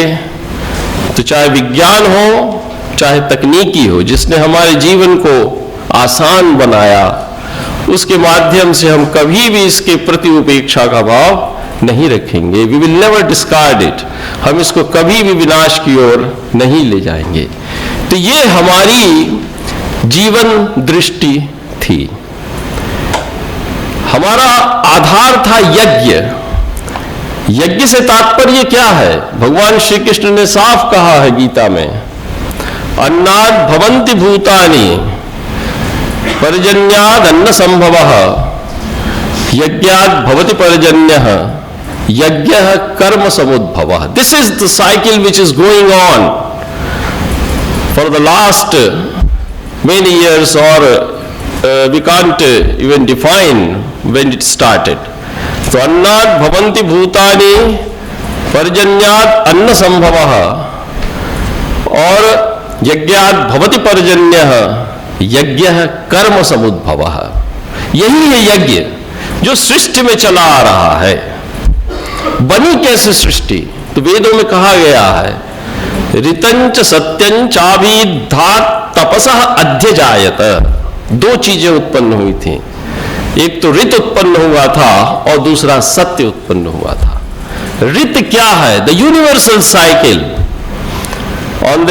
तो चाहे विज्ञान हो, चाहे तकनीकी हो, जिसने हमारे जीवन को आसान बनाया, उसके माध्यम से हम कभी भी इसके प्रति उपेक्षा का भाव नहीं रखेंगे. We will never discard it. हम इसको कभी भी विनाश की ओर नहीं ले जाएंगे. तो ये हमारी जीवन दृष्टि थी. हमारा आधार था यज्ञ. यज्ञ से तात्पर्य क्या है? भगवान श्री कृष्ण ने साफ कहा है गीता में, अन्नाद भवन्ति भूतानि पर्जन्याद अन्न संभवः, यज्ञाद भवति पर्जन्यः, यज्ञः कर्म समुद्भवः. This is the cycle which is going on for the last many years, or we can't even define when it started. तो अन्नाद भवन्ति भूतानि पर्जन्याद अन्न संभवः, और यज्ञाद भवति पर्जन्यः, यज्ञः कर्म समुद्भवः. यही है यज्ञ जो सृष्टि में चला आ रहा है. बनी कैसे सृष्टि? तो वेदों में कहा गया है ऋतंच सत्यंचाभिधात तपसः अध्यजायत। दो चीजें उत्पन्न हुई थी, एक तो ऋत उत्पन्न हुआ था और दूसरा सत्य उत्पन्न हुआ था। ऋत क्या है? The universal cycle on the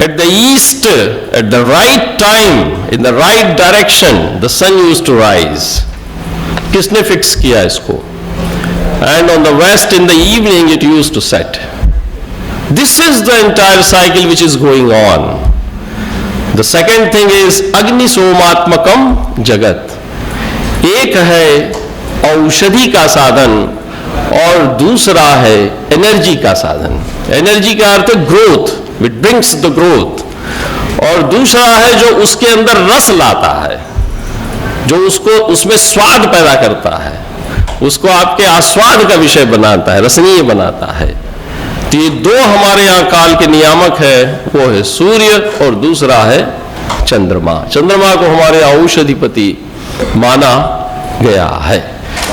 at the east at the right time in the right direction the sun used to rise. किसने फिक्स किया इसको? And on the west in the evening it used to set. This is the entire cycle which is going on. The second thing is agni somatmakam jagat. एक है औषधि का साधन और दूसरा है एनर्जी का साधन। एनर्जी का अर्थ है growth, which brings the growth, और दूसरा है जो उसके अंदर रस लाता है, जो उसको उसमें स्वाद पैदा करता है, उसको आपके आस्वाद का विषय बनाता है, रसनीय बनाता है। तो ये दो हमारे यहाँ काल के नियामक है, वो है सूर्य और दूसरा है चंद्रमा। चंद्रमा को हमारे औषधिपति माना गया है।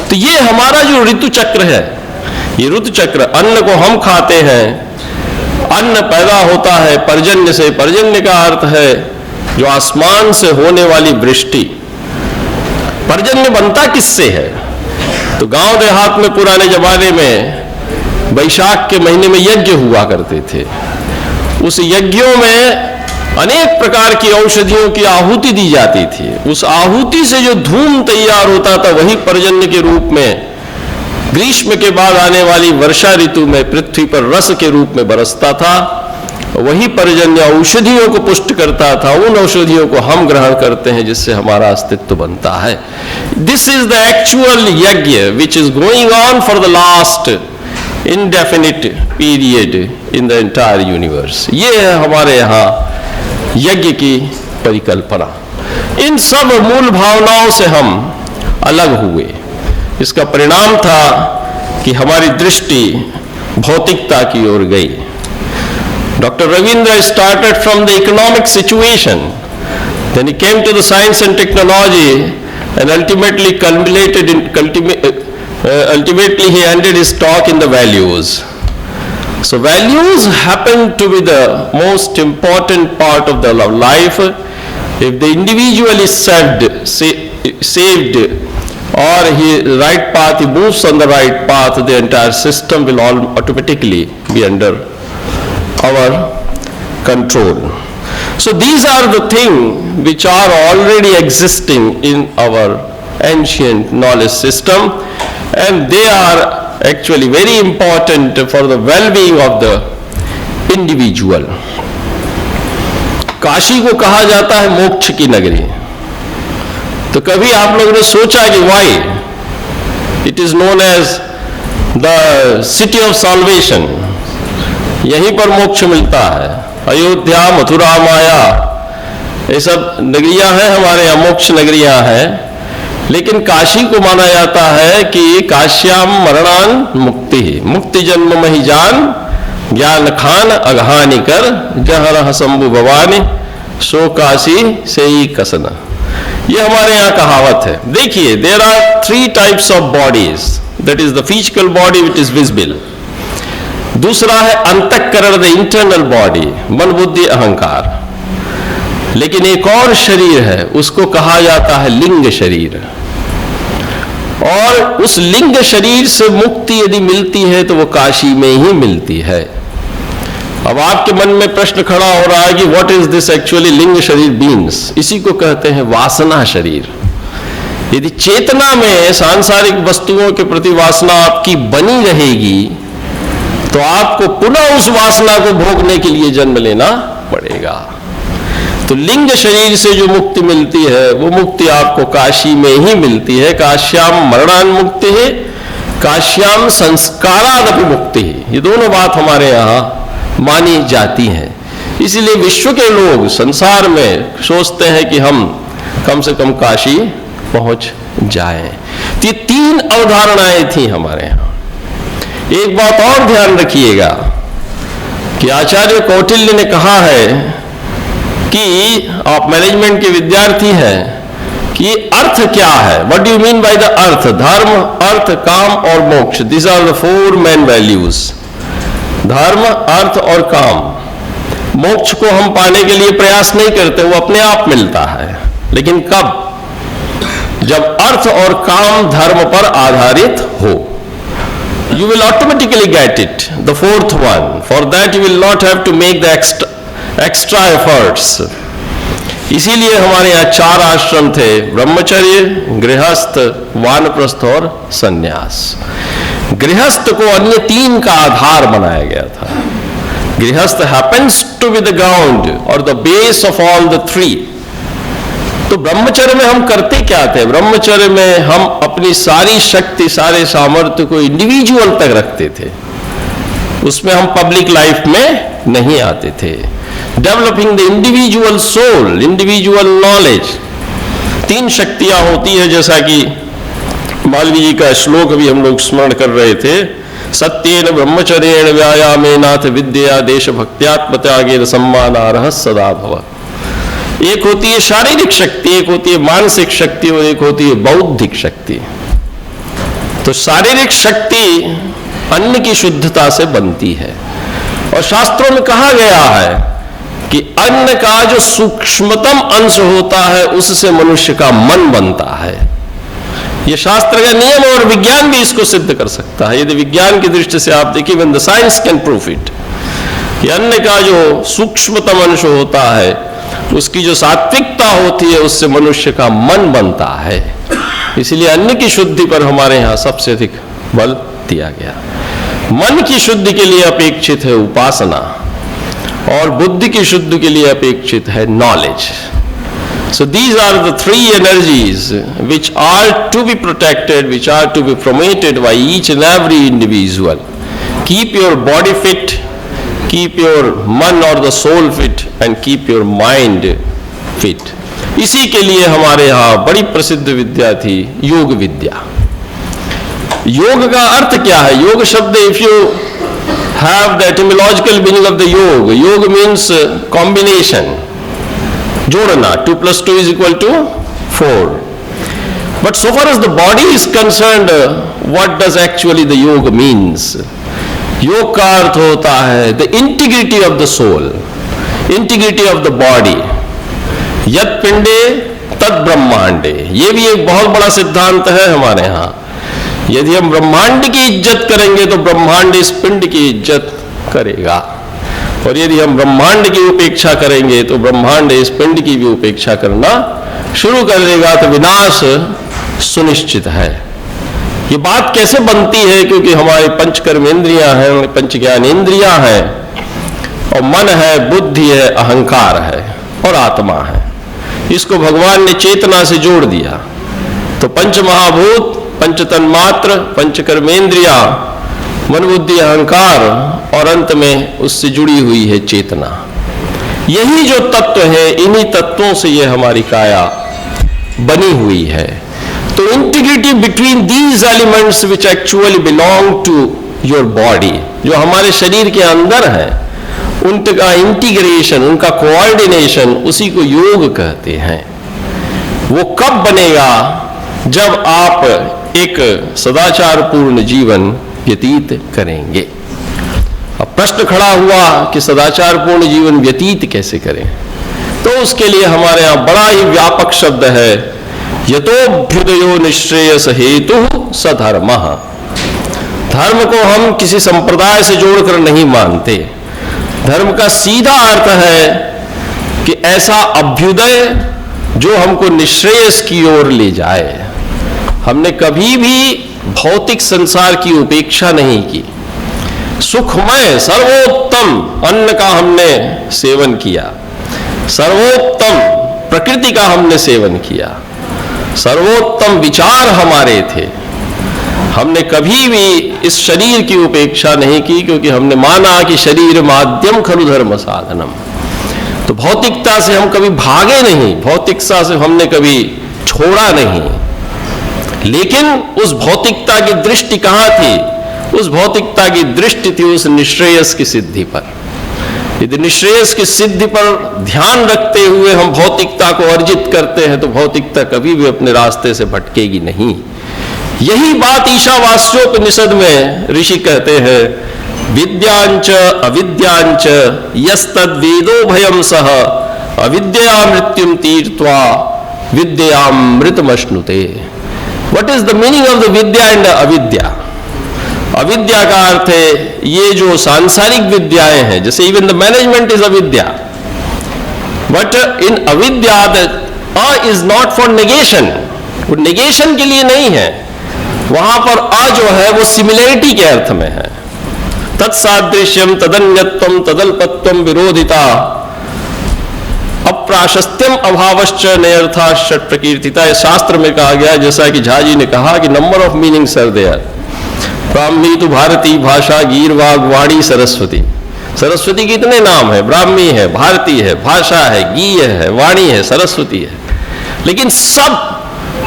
तो ये हमारा जो ऋतु चक्र है, ये ऋतु चक्र, अन्न को हम खाते हैं, अन्न पैदा होता है पर्जन्य से। पर्जन्य का अर्थ है जो आसमान से होने वाली वृष्टि। पर्जन्य बनता किससे है? तो गांव देहात में पुराने जमाने में वैशाख के महीने में यज्ञ हुआ करते थे। उस यज्ञों में अनेक प्रकार की औषधियों की आहुति दी जाती थी। उस आहुति से जो धूम तैयार होता था वही पर्जन्य के रूप में ग्रीष्म के बाद आने वाली वर्षा ऋतु में पृथ्वी पर रस के रूप में बरसता था। वही पर्जन्य औषधियों को पुष्ट करता था। उन औषधियों को हम ग्रहण करते हैं जिससे हमारा अस्तित्व बनता है। दिस इज द एक्चुअल यज्ञ विच is going on for the last indefinite period in the entire universe. ये है हमारे यहाँ यज्ञ की परिकल्पना। इन सब मूल भावनाओं से हम अलग हुए। इसका परिणाम था कि हमारी दृष्टि भौतिकता की ओर गई। Doctor Ravindra started from the economic situation, then he came to the science and technology and ultimately he ended his talk in the values. So values happen to be the most important part of the life. If the individual is saved or he right path, he moves on the right path, the entire system will all automatically be under our control. So these are the things which are already existing in our ancient knowledge system, and they are actually very important for the well-being of the individual. Kashi को कहा जाता है मोक्ष की नगरी। तो कभी आप लोगों ने सोचा कि why it is known as the city of salvation? यहीं पर मोक्ष मिलता है। अयोध्या, मथुरा, माया, ये सब नगरियां हैं हमारे यहाँ, मोक्ष नगरियां हैं। लेकिन काशी को माना जाता है कि काश्याम मरणान मुक्ति, मुक्ति जन्म मही जान, ज्ञान खान अघानी कर, जहाँ रह शंभु भवानी, सो काशी से ही कसन। ये हमारे यहाँ कहावत है। देखिए, there are 3 types of bodies, that is the physical body which is visible. दूसरा है अंतःकरण, द इंटरनल बॉडी, मन बुद्धि अहंकार। लेकिन एक और शरीर है, उसको कहा जाता है लिंग शरीर। और उस लिंग शरीर से मुक्ति यदि मिलती है तो वो काशी में ही मिलती है। अब आपके मन में प्रश्न खड़ा हो रहा है कि व्हाट इज दिस एक्चुअली लिंग शरीर मीन्स? इसी को कहते हैं वासना शरीर। यदि चेतना में सांसारिक वस्तुओं के प्रति वासना आपकी बनी रहेगी तो आपको पुनः उस वासना को भोगने के लिए जन्म लेना पड़ेगा। तो लिंग शरीर से जो मुक्ति मिलती है वो मुक्ति आपको काशी में ही मिलती है। काश्याम मरणान मुक्ति है, काश्याम संस्कारादपि मुक्ति है। ये दोनों बात हमारे यहाँ मानी जाती हैं। इसलिए विश्व के लोग संसार में सोचते हैं कि हम कम से कम काशी पहुंच जाएं। तो ये 3 अवधारणाएं थी हमारे यहाँ। एक बात और ध्यान रखिएगा कि आचार्य कौटिल्य ने कहा है कि आप मैनेजमेंट के विद्यार्थी हैं कि अर्थ क्या है? What do you mean by the अर्थ? धर्म, अर्थ, काम और मोक्ष, this are the 4 main values. धर्म, अर्थ और काम। मोक्ष को हम पाने के लिए प्रयास नहीं करते, वो अपने आप मिलता है। लेकिन कब? जब अर्थ और काम धर्म पर आधारित हो। You will automatically get it, the fourth one. For that you will not have to make the extra efforts. इसीलिए हमारे यहाँ 4 आश्रम थे: ब्रह्मचर्य, गृहस्थ, वानप्रस्थ और संन्यास। गृहस्थ को अन्य 3 का आधार बनाया गया था। गृहस्थ happens to be the ground or the base of all the 3. तो ब्रह्मचर्य में हम करते क्या थे? ब्रह्मचर्य में हम अपनी सारी शक्ति, सारे सामर्थ्य को इंडिविजुअल तक रखते थे। उसमें हम पब्लिक लाइफ में नहीं आते थे। Developing the individual soul, individual knowledge. 3 शक्तियां होती है, जैसा कि मालवीय जी का श्लोक भी हम लोग स्मरण कर रहे थे: सत्येन ब्रह्मचर्येण व्यायामेनाथ विद्या देशभक्त्यात्मत्यागेन सम्मानार्हः सदा भव। एक होती है शारीरिक शक्ति, एक होती है मानसिक शक्ति और एक होती है बौद्धिक शक्ति। तो शारीरिक शक्ति अन्न की शुद्धता से बनती है, और शास्त्रों में कहा गया है कि अन्न का जो सूक्ष्मतम अंश होता है उससे मनुष्य का मन बनता है। यह शास्त्र का नियम, और विज्ञान भी इसको सिद्ध कर सकता है। यदि विज्ञान की दृष्टि से आप देखिए, when the science can prove it, कि अन्न का जो सूक्ष्मतम अंश होता है उसकी जो सात्विकता होती है उससे मनुष्य का मन बनता है। इसलिए अन्न की शुद्धि पर हमारे यहाँ सबसे अधिक बल दिया गया। मन की शुद्धि के लिए अपेक्षित है उपासना, और बुद्धि की शुद्धि के लिए अपेक्षित है knowledge. So these are the 3 energies which are to be protected, which are to be promoted by each and every individual. Keep your body fit, keep your मन और the soul fit, and keep your mind fit. इसी के लिए हमारे यहाँ बड़ी प्रसिद्ध विद्या थी योग विद्या। योग का अर्थ क्या है? योग शब्द, if you have the etymological meaning of the योग means combination, जोड़ना। 2 + 2 = 4. But so far as the body is concerned, what does actually the yoga means? योग का अर्थ होता है the integrity of the soul, integrity of the body. यत् पिंडे तद ब्रह्मांडे, ये भी एक बहुत बड़ा सिद्धांत है हमारे यहाँ। यदि हम ब्रह्मांड की इज्जत करेंगे तो ब्रह्मांड इस पिंड की इज्जत करेगा, और यदि हम ब्रह्मांड की उपेक्षा करेंगे तो ब्रह्मांड इस पिंड की भी उपेक्षा करना शुरू कर देगा। तो विनाश सुनिश्चित है। ये बात कैसे बनती है? क्योंकि हमारे 5 कर्मेंद्रियां हैं, 5 ज्ञानेंद्रियां हैं, और मन है, बुद्धि है, अहंकार है और आत्मा है। इसको भगवान ने चेतना से जोड़ दिया। तो 5 महाभूत, 5 तन्मात्र, 5 कर्मेंद्रियां, मन, बुद्धि, अहंकार, और अंत में उससे जुड़ी हुई है चेतना। यही जो तत्व है, इन्हीं तत्वों से ये हमारी काया बनी हुई है। तो integrity between these elements which actually belong to your body, जो हमारे शरीर के अंदर है, उनका इंटीग्रेशन, उनका कोऑर्डिनेशन, उसी को योग कहते हैं। वो कब बनेगा? जब आप एक सदाचार पूर्ण जीवन व्यतीत करेंगे। अब प्रश्न खड़ा हुआ कि सदाचार पूर्ण जीवन व्यतीत कैसे करें? तो उसके लिए हमारे यहाँ बड़ा ही व्यापक शब्द है, यतोभ्युदयो निश्रेयस हेतु सधर्मः। धर्म को हम किसी संप्रदाय से जोड़कर नहीं मानते। धर्म का सीधा अर्थ है कि ऐसा अभ्युदय जो हमको निश्रेयस की ओर ले जाए। हमने कभी भी भौतिक संसार की उपेक्षा नहीं की। सुखमय सर्वोत्तम अन्न का हमने सेवन किया, सर्वोत्तम प्रकृति का हमने सेवन किया, सर्वोत्तम विचार हमारे थे। हमने कभी भी इस शरीर की उपेक्षा नहीं की, क्योंकि हमने माना कि शरीर माध्यम खलु धर्म साधनम। तो भौतिकता से हम कभी भागे नहीं, भौतिकता से हमने कभी छोड़ा नहीं। लेकिन उस भौतिकता की दृष्टि कहाँ थी? उस भौतिकता की दृष्टि थी उस निश्रेयस की सिद्धि पर। यदि निश्रेयस की सिद्धि पर ध्यान रखते हुए हम भौतिकता को अर्जित करते हैं तो भौतिकता कभी भी अपने रास्ते से भटकेगी नहीं। यही बात ईशावास्योपनिषद में ऋषि कहते हैं विद्यांच अविद्यांच यस्तद्वेदो भयं सह अविद्या मृत्युम तीर्त्वा विद्यामृतमश्नुते। What is the meaning of the vidya and avidya? अविद्या का अर्थ है ये जो सांसारिक विद्याएं हैं, जैसे इवन द मैनेजमेंट इज अविद्या, बट इन अविद्या the a is not for negation, वो नेगेशन के लिए नहीं है, वहां पर अ जो है वो सिमिलरिटी के अर्थ में है। तत्सादृश्यम तदन्यत्वम तदल्पत्वम विरोधिता अप्राशस्त्यम अभावश्च नयर्था षट प्रकीर्तिता। इस शास्त्र में कहा गया, जैसा कि झा जी ने कहा कि number of meanings are there. Brahmi तो भारती भाषा, गीर वाग वाणी सरस्वती। सरस्वती के इतने नाम है, ब्राह्मी है, भारती है, भाषा है, गीय है, वाणी है, सरस्वती है, लेकिन सब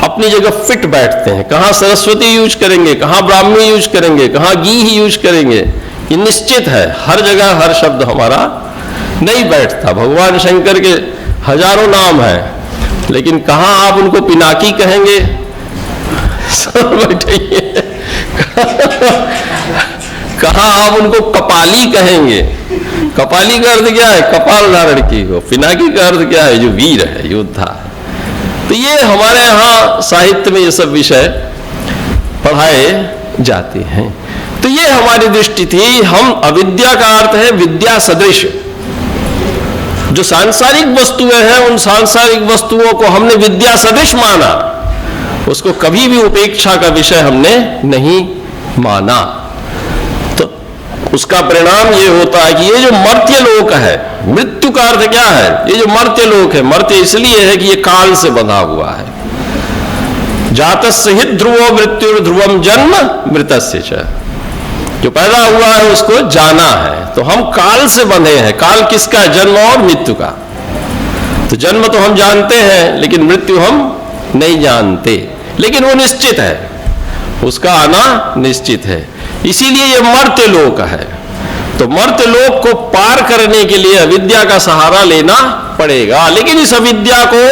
अपनी जगह फिट बैठते हैं। कहाँ सरस्वती यूज करेंगे, कहाँ ब्राह्मी यूज करेंगे, कहाँ गी ही यूज करेंगे, ये निश्चित है। हर जगह हर शब्द हमारा नहीं बैठता। भगवान शंकर के हजारों नाम हैं, लेकिन कहाँ आप उनको पिनाकी कहेंगे, बैठेंगे कहाँ आप उनको कपाली कहेंगे। कपाली का अर्थ क्या है? कपाल धारण की हो। पिनाकी का अर्थ क्या है? जो वीर है, योद्धा है। तो ये हमारे यहाँ साहित्य में ये सब विषय पढ़ाए जाते हैं। तो ये हमारी दृष्टि थी। हम अविद्या का अर्थ है विद्या सदृश। जो सांसारिक वस्तुएं हैं, उन सांसारिक वस्तुओं को हमने विद्या सदृश माना, उसको कभी भी उपेक्षा का विषय हमने नहीं माना। तो उसका परिणाम ये होता है कि ये जो मर्त्य लोक है, मृत्यु का अर्थ क्या है? ये जो मर्त्य लोक है, मर्त्य इसलिए है कि ये काल से बंधा हुआ है। जातस्य हि ध्रुवो मृत्यु ध्रुवम जन्म मृतस्य च। जो पैदा हुआ है उसको जाना है। तो हम काल से बंधे हैं। काल किसका है? जन्म और मृत्यु का। तो जन्म तो हम जानते हैं, लेकिन मृत्यु हम नहीं जानते, लेकिन वो निश्चित है, उसका आना निश्चित है। इसीलिए ये मर्त्य लोक है। तो मर्त्य लोक को पार करने के लिए अविद्या का सहारा लेना पड़ेगा, लेकिन इस अविद्या को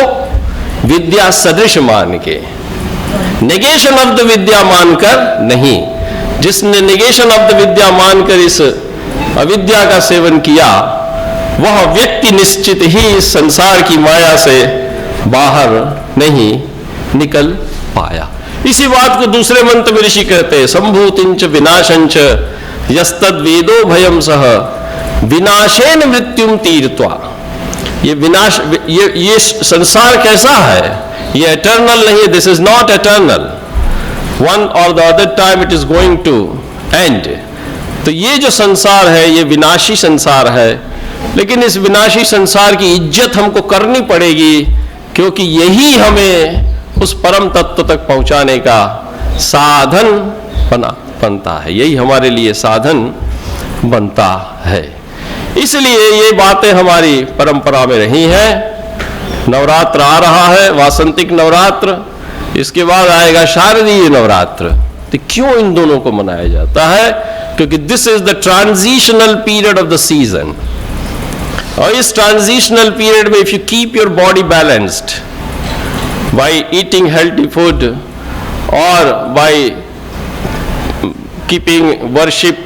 विद्या सदृश मान के, नेगेशन ऑफ द विद्या मानकर नहीं। जिसने नेगेशन ऑफ द विद्या मानकर इस अविद्या का सेवन किया, वह व्यक्ति निश्चित ही इस संसार की माया से बाहर नहीं निकल पाया। इसी बात को दूसरे मंत्र में ऋषि कहते हैं, संभूतिंच विनाशंच यस्तद वेदो भयम सह विनाशेन मृत्युम तीर्त्वा। ये विनाश, ये संसार कैसा है? ये एटर्नल नहीं है। This is not eternal. One और the other time it is going to end. तो ये जो संसार है, ये विनाशी संसार है, लेकिन इस विनाशी संसार की इज्जत हमको करनी पड़ेगी, क्योंकि यही हमें उस परम तत्व तक पहुंचाने का साधन बनता है। यही हमारे लिए साधन बनता है। इसलिए ये बातें हमारी परंपरा में रही हैं। नवरात्र आ रहा है, वासंतिक नवरात्र, इसके बाद आएगा शारदीय नवरात्र। तो क्यों इन दोनों को मनाया जाता है? क्योंकि this is the transitional period of the season. और इस ट्रांजिशनल पीरियड में if you keep your body balanced by eating healthy food or by keeping worship,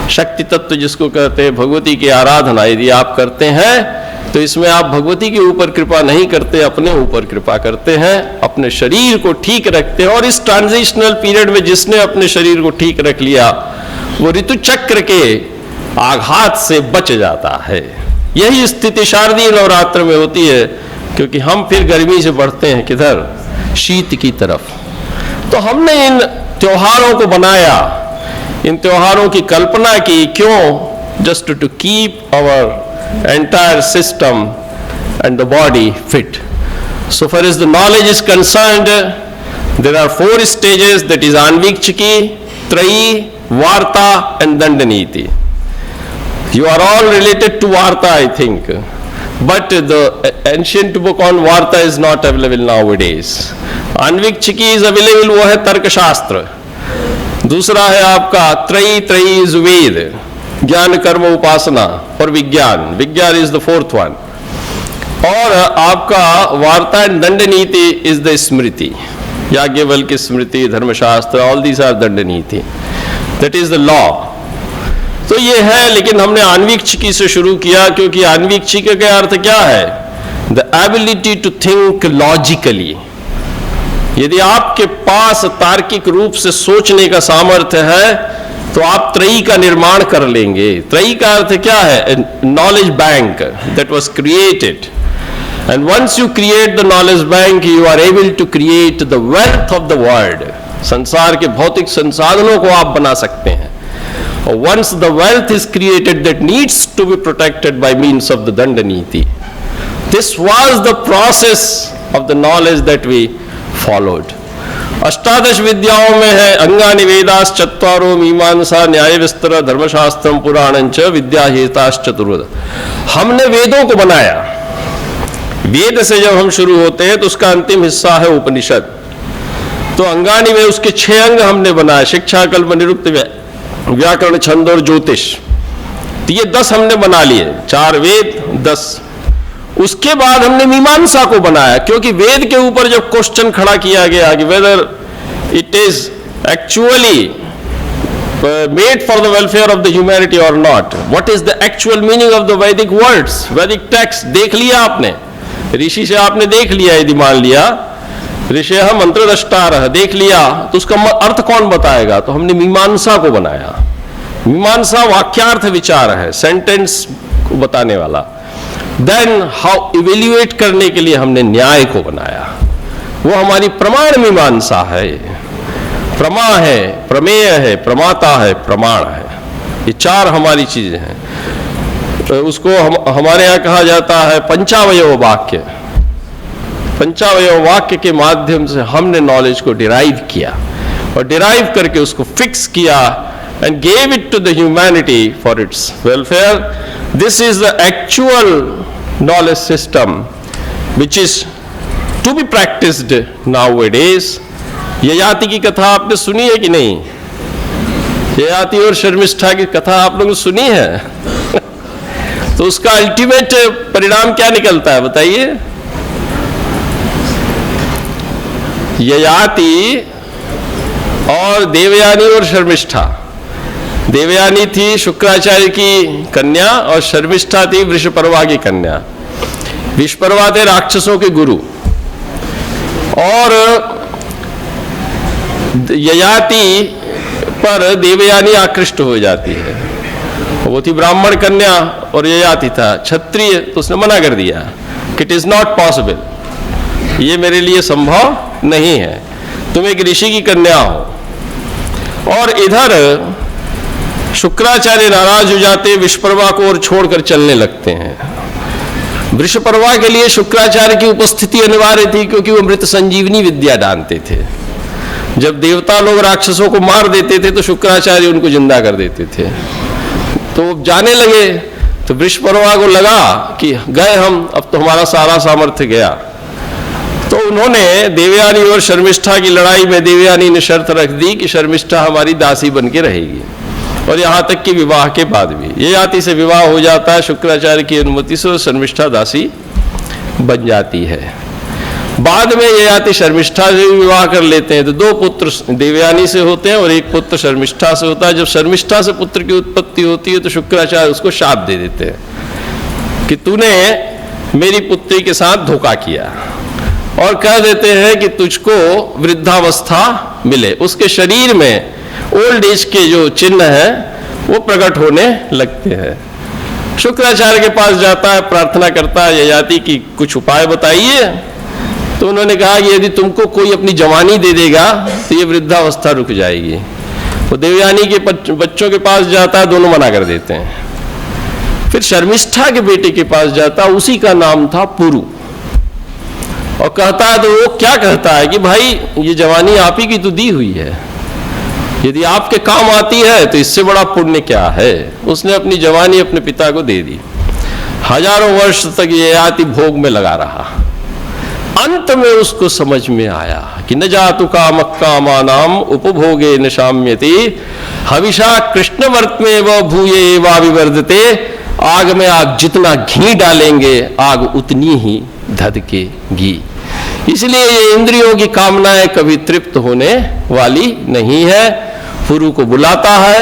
शक्ति तत्व जिसको कहते हैं, भगवती की आराधना यदि आप करते हैं, तो इसमें आप भगवती के ऊपर कृपा नहीं करते, अपने ऊपर कृपा करते हैं, अपने शरीर को ठीक रखते हैं। और इस ट्रांजिशनल पीरियड में जिसने अपने शरीर को ठीक रख लिया, वो ऋतु चक्र के आघात से बच जाता है। यही स्थिति शारदीय नवरात्र में होती है, क्योंकि हम फिर गर्मी से बढ़ते हैं किधर? शीत की तरफ। तो हमने इन त्योहारों को बनाया, इन त्योहारों की कल्पना की, क्यों? Just to keep our entire system and the body fit. So for is the knowledge is concerned, there are 4 stages, that is anvikshiki, trayi, varta and dandaniti. You are all related to Varta, I think. But the ancient book on Varta is not available nowadays. Anvikchiki is available, वो है तर्कशास्त्र। दूसरा है आपका त्रयी is वेद, ज्ञान कर्म उपासना और विज्ञान। विज्ञान इज द 4th one. और आपका वार्ता एंड दंड नीति इज द स्मृति, याज्ञवल्क्य स्मृति, धर्मशास्त्र, ऑल दीज आर दंड नीति। That is the law. तो ये है, लेकिन हमने आणविक चिकी से शुरू किया, क्योंकि आणविक चिकी का अर्थ क्या है? The ability to think logically. यदि आपके पास तार्किक रूप से सोचने का सामर्थ्य है तो आप त्रयी का निर्माण कर लेंगे। त्रयी का अर्थ क्या है? Knowledge bank that was created, and once you create the knowledge bank you are able to create the wealth of the world. संसार के भौतिक संसाधनों को आप बना सकते हैं। और once the wealth is created that needs to be protected by means of the दंड नीति। This was the process of the knowledge that we followed. अष्टादश विद्याओं में है अंगानि वेदास चत्वारो मीमांसा न्याय विस्तर धर्मशास्त्रम पुराणंच विद्या हेताश्च चतुर्विध। हमने वेदों को बनाया। वेद से जब हम शुरू होते हैं तो उसका अंतिम हिस्सा है उपनिषद। तो अंगानि में उसके 6 अंग हमने बनाए, शिक्षा कल्प निरुक्त व्याकरण छंद और ज्योतिष। तो ये 10 हमने बना लिए, 4 वेद 10। उसके बाद हमने मीमांसा को बनाया, क्योंकि वेद के ऊपर जब क्वेश्चन खड़ा किया गया कि whether it is actually made for the welfare of the humanity और not, what is the actual meaning of the Vedic words, Vedic text देख लिया आपने, ऋषि से आपने देख लिया, यदि मान लिया ऋषि मंत्रदष्टारः देख लिया, तो उसका अर्थ कौन बताएगा? तो हमने मीमांसा को बनाया। मीमांसा वाक्यार्थ विचार है, सेंटेंस को बताने वाला। देन हाउ इवेल्युएट करने के लिए हमने न्याय को बनाया, वो हमारी प्रमाण मीमांसा है। प्रमा है, प्रमेय है, प्रमाता है, प्रमाण है, ये 4 हमारी चीजें हैं। तो उसको हमारे यहाँ कहा जाता है पंचावयव वाक्य। पंचावयव वाक्य के माध्यम से हमने नॉलेज को डिराइव किया, और डिराइव करके उसको फिक्स किया and gave it to the humanity for its welfare. This is the actual knowledge system which is to be practiced nowadays. Yayati की कथा आपने सुनी है कि नहीं? ययाति और शर्मिष्ठा की कथा आप लोगों ने सुनी है? तो उसका अल्टीमेट परिणाम क्या निकलता है बताइए? ययाति और देवयानी और शर्मिष्ठा। देवयानी थी शुक्राचार्य की कन्या और शर्मिष्ठा थी वृषपर्वा की कन्या। वृषपर्वा थे राक्षसों के गुरु, और ययाति पर देवयानी आकृष्ट हो जाती है। वो थी ब्राह्मण कन्या और ययाति था क्षत्रिय, तो उसने मना कर दिया कि इट इज नॉट पॉसिबल, ये मेरे लिए संभव नहीं है, तुम एक ऋषि की कन्या हो। और इधर शुक्राचार्य नाराज हो जाते, वृषपर्वा को और छोड़कर चलने लगते हैं। वृषपर्वा के लिए शुक्राचार्य की उपस्थिति अनिवार्य थी, क्योंकि वो मृत संजीवनी विद्या जानते थे। जब देवता लोग राक्षसों को मार देते थे तो शुक्राचार्य उनको जिंदा कर देते थे। तो जाने लगे, तो वृषपर्वा को लगा कि गए हम, अब तो हमारा सारा सामर्थ्य गया। तो उन्होंने देवयानी और शर्मिष्ठा की लड़ाई में देवयानी ने शर्त रख दी कि शर्मिष्ठा हमारी दासी बन के रहेगी, और यहां तक कि विवाह के बाद भी। ययाति से विवाह हो जाता है शुक्राचार्य की अनुमति से, शर्मिष्ठा दासी बन जाती है। बाद में ययाति शर्मिष्ठा से भी विवाह कर लेते हैं, तो 2 पुत्र देवयानी से होते हैं और 1 पुत्र शर्मिष्ठा से होता है। जब शर्मिष्ठा से पुत्र की उत्पत्ति होती है तो शुक्राचार्य उसको शाप दे देते हैं कि तूने मेरी पुत्री के साथ धोखा किया, और कह देते हैं कि तुझको वृद्धावस्था मिले, उसके शरीर में ओल्ड एज के जो चिन्ह है वो प्रकट होने लगते हैं। शुक्राचार्य के पास जाता है, प्रार्थना करता है ययाति की कुछ उपाय बताइए। तो उन्होंने कहा कि यदि तुमको कोई अपनी जवानी दे देगा तो ये वृद्धावस्था रुक जाएगी। वो देवयानी के बच्चों के पास जाता है, दोनों मना कर देते हैं। फिर शर्मिष्ठा के बेटे के पास जाता, उसी का नाम था पुरु, और कहता है, तो वो क्या कहता है कि भाई ये जवानी आप ही की तो दी हुई है, यदि आपके काम आती है तो इससे बड़ा पुण्य क्या है। उसने अपनी जवानी अपने पिता को दे दी। हजारों वर्ष तक ये ययाति भोग में लगा रहा। अंत में उसको समझ में आया कि न जातु काम कामानाम उपभोगे न शाम्यति हविषा कृष्ण वर्त में व भूये वा विवर्धते। आग में आग जितना घी डालेंगे आग उतनी ही धधकेगी। इसलिए ये इंद्रियों की कामनाएं कभी तृप्त होने वाली नहीं है। पुरु को बुलाता है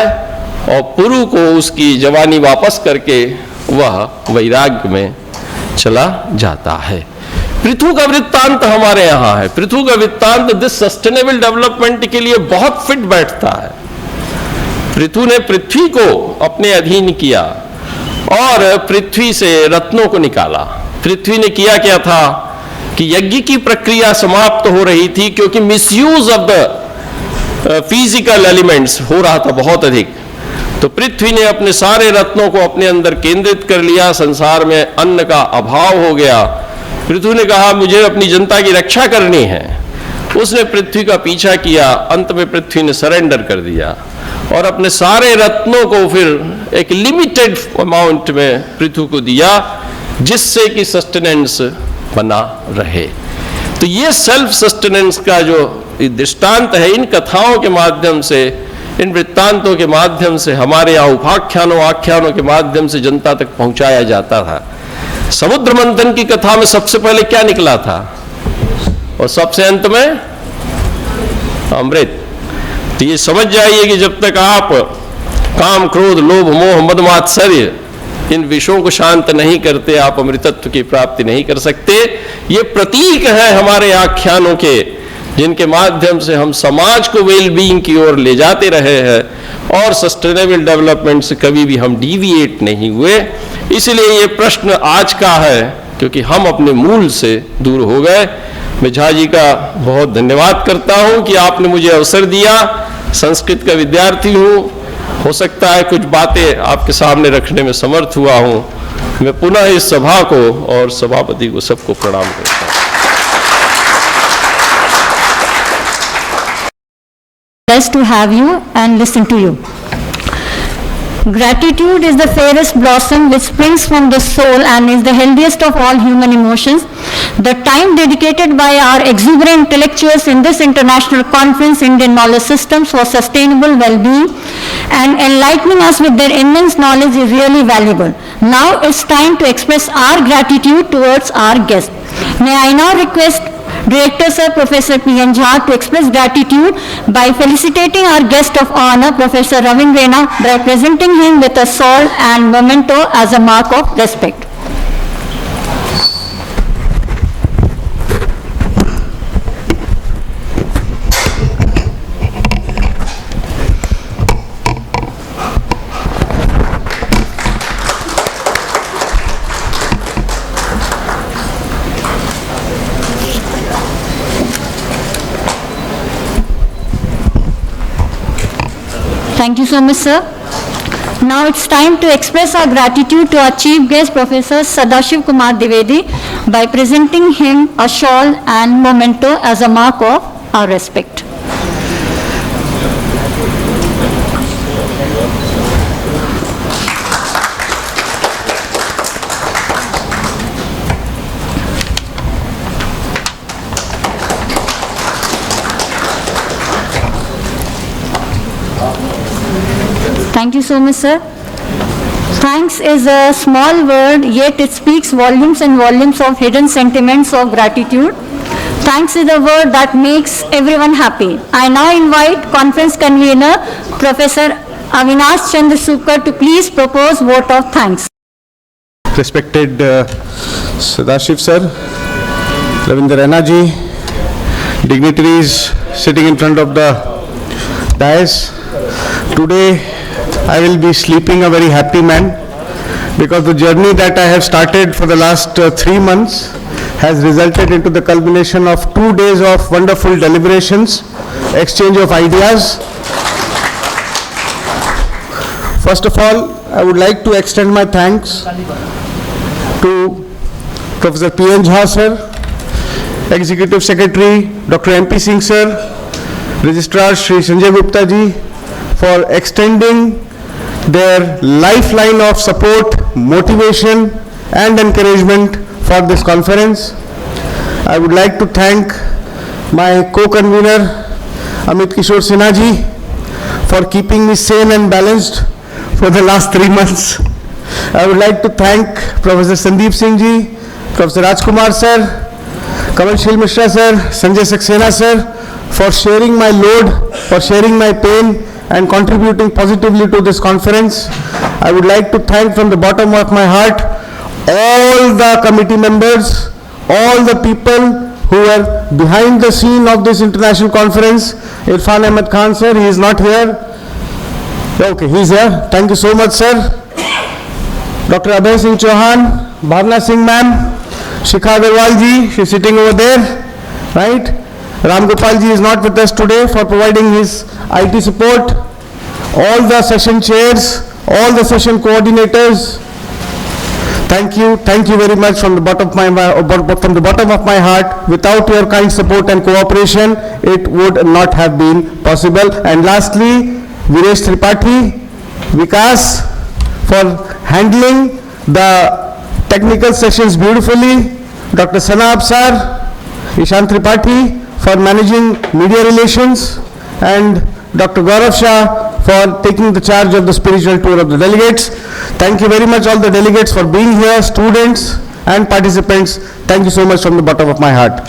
और पुरु को उसकी जवानी वापस करके वह वैराग्य में चला जाता है। पृथु का वृत्तांत हमारे यहाँ है। पृथु का वृत्तांत दिस सस्टेनेबल डेवलपमेंट के लिए बहुत फिट बैठता है। पृथु ने पृथ्वी को अपने अधीन किया और पृथ्वी से रत्नों को निकाला। पृथ्वी ने किया क्या था कि यज्ञ की प्रक्रिया समाप्त हो रही थी, क्योंकि misuse of the physical elements हो रहा था बहुत अधिक। तो पृथ्वी ने अपने सारे रत्नों को अपने अंदर केंद्रित कर लिया। संसार में अन्न का अभाव हो गया। पृथ्वी ने कहा मुझे अपनी जनता की रक्षा करनी है। उसने पृथ्वी का पीछा किया। अंत में पृथ्वी ने सरेंडर कर दिया और अपने सारे रत्नों को फिर एक लिमिटेड अमाउंट में पृथ्वी को दिया, जिससे कि सस्टेनेंस बना रहे। तो ये सेल्फ सस्टेनेंस का जो दृष्टांत है, इन कथाओं के माध्यम से, इन वृत्तांतों के माध्यम से, हमारे यहाँ उपाख्यानों आख्यानों के माध्यम से जनता तक पहुंचाया जाता था। समुद्र मंथन की कथा में सबसे पहले क्या निकला था और सबसे अंत में अमृत। तो ये समझ जाइए कि जब तक आप काम, क्रोध, लोभ, मोह, मद, मात्सर्य इन विषयों को शांत नहीं करते, आप अमृतत्व की प्राप्ति नहीं कर सकते। ये प्रतीक है हमारे आख्यानों के, जिनके माध्यम से हम समाज को वेल बीइंग की ओर ले जाते रहे हैं और सस्टेनेबल डेवलपमेंट से कभी भी हम डिविएट नहीं हुए। इसलिए ये प्रश्न आज का है, क्योंकि हम अपने मूल से दूर हो गए। मैं झा जी का बहुत धन्यवाद करता हूं कि आपने मुझे अवसर दिया। संस्कृत का विद्यार्थी हूं, हो सकता है कुछ बातें आपके सामने रखने में समर्थ हुआ हूं। मैं पुनः इस सभा को और सभापति को सबको प्रणाम करता हूं। Blessed to have you and listen to you. Gratitude is the fairest blossom which springs from the soul and is the healthiest of all human emotions. The time dedicated by our exuberant intellectuals in this international conference, Indian Knowledge Systems for Sustainable Well-being, and enlightening us with their immense knowledge is really valuable. Now it's time to express our gratitude towards our guest. May I now request Director Sir Professor P.N. Jha to express gratitude by felicitating our guest of honor, Professor Ravindra, by presenting him with a shawl and memento as a mark of respect. Thank you so much, sir. Now it's time to express our gratitude to our chief guest, Professor Sadashiv Kumar Dwivedi, by presenting him a shawl and memento as a mark of our respect. Thank you so much, sir. Thanks is a small word, yet it speaks volumes and volumes of hidden sentiments of gratitude. Thanks is a word that makes everyone happy. I now invite conference convener, Professor Avinash Chandra Sukar, to please propose vote of thanks. Respected Sadashiv sir, Ravindra ji, dignitaries sitting in front of the dais, today I will be sleeping a very happy man, because the journey that I have started for the last 3 months has resulted into the culmination of 2 days of wonderful deliberations, exchange of ideas. First of all, I would like to extend my thanks to Professor P.N. Jha sir, Executive Secretary Dr. M.P. Singh sir, Registrar Shri Sanjay Gupta ji, for extending their lifeline of support, motivation and encouragement for this conference. I would like to thank my co-convener Amit Kishore Sinha ji for keeping me sane and balanced for the last 3 months. I would like to thank Professor Sandeep Singh ji, Professor Rajkumar sir, Kamalshil Mishra sir, Sanjay Saxena sir for sharing my load, for sharing my pain and contributing positively to this conference. I would like to thank from the bottom of my heart all the committee members, all the people who were behind the scene of this international conference. Irfan Ahmed Khan sir, he is not here. Okay, he is here. Thank you so much sir. Dr. Abhay Singh Chauhan, Bhavna Singh ma'am, Shikha Agarwal ji, she is sitting over there, right? Ram Gopal ji is not with us today for providing his IT support. All the session chairs, all the session coordinators, thank you very much from the bottom of my heart. Without your kind support and cooperation, it would not have been possible. And lastly, Viresh Tripathi, Vikas, for handling the technical sessions beautifully, Dr. Sana Absar, Ishan Tripathi for managing media relations, and Dr. Gaurav Shah for taking the charge of the spiritual tour of the delegates. Thank you very much all the delegates for being here, students and participants. Thank you so much from the bottom of my heart.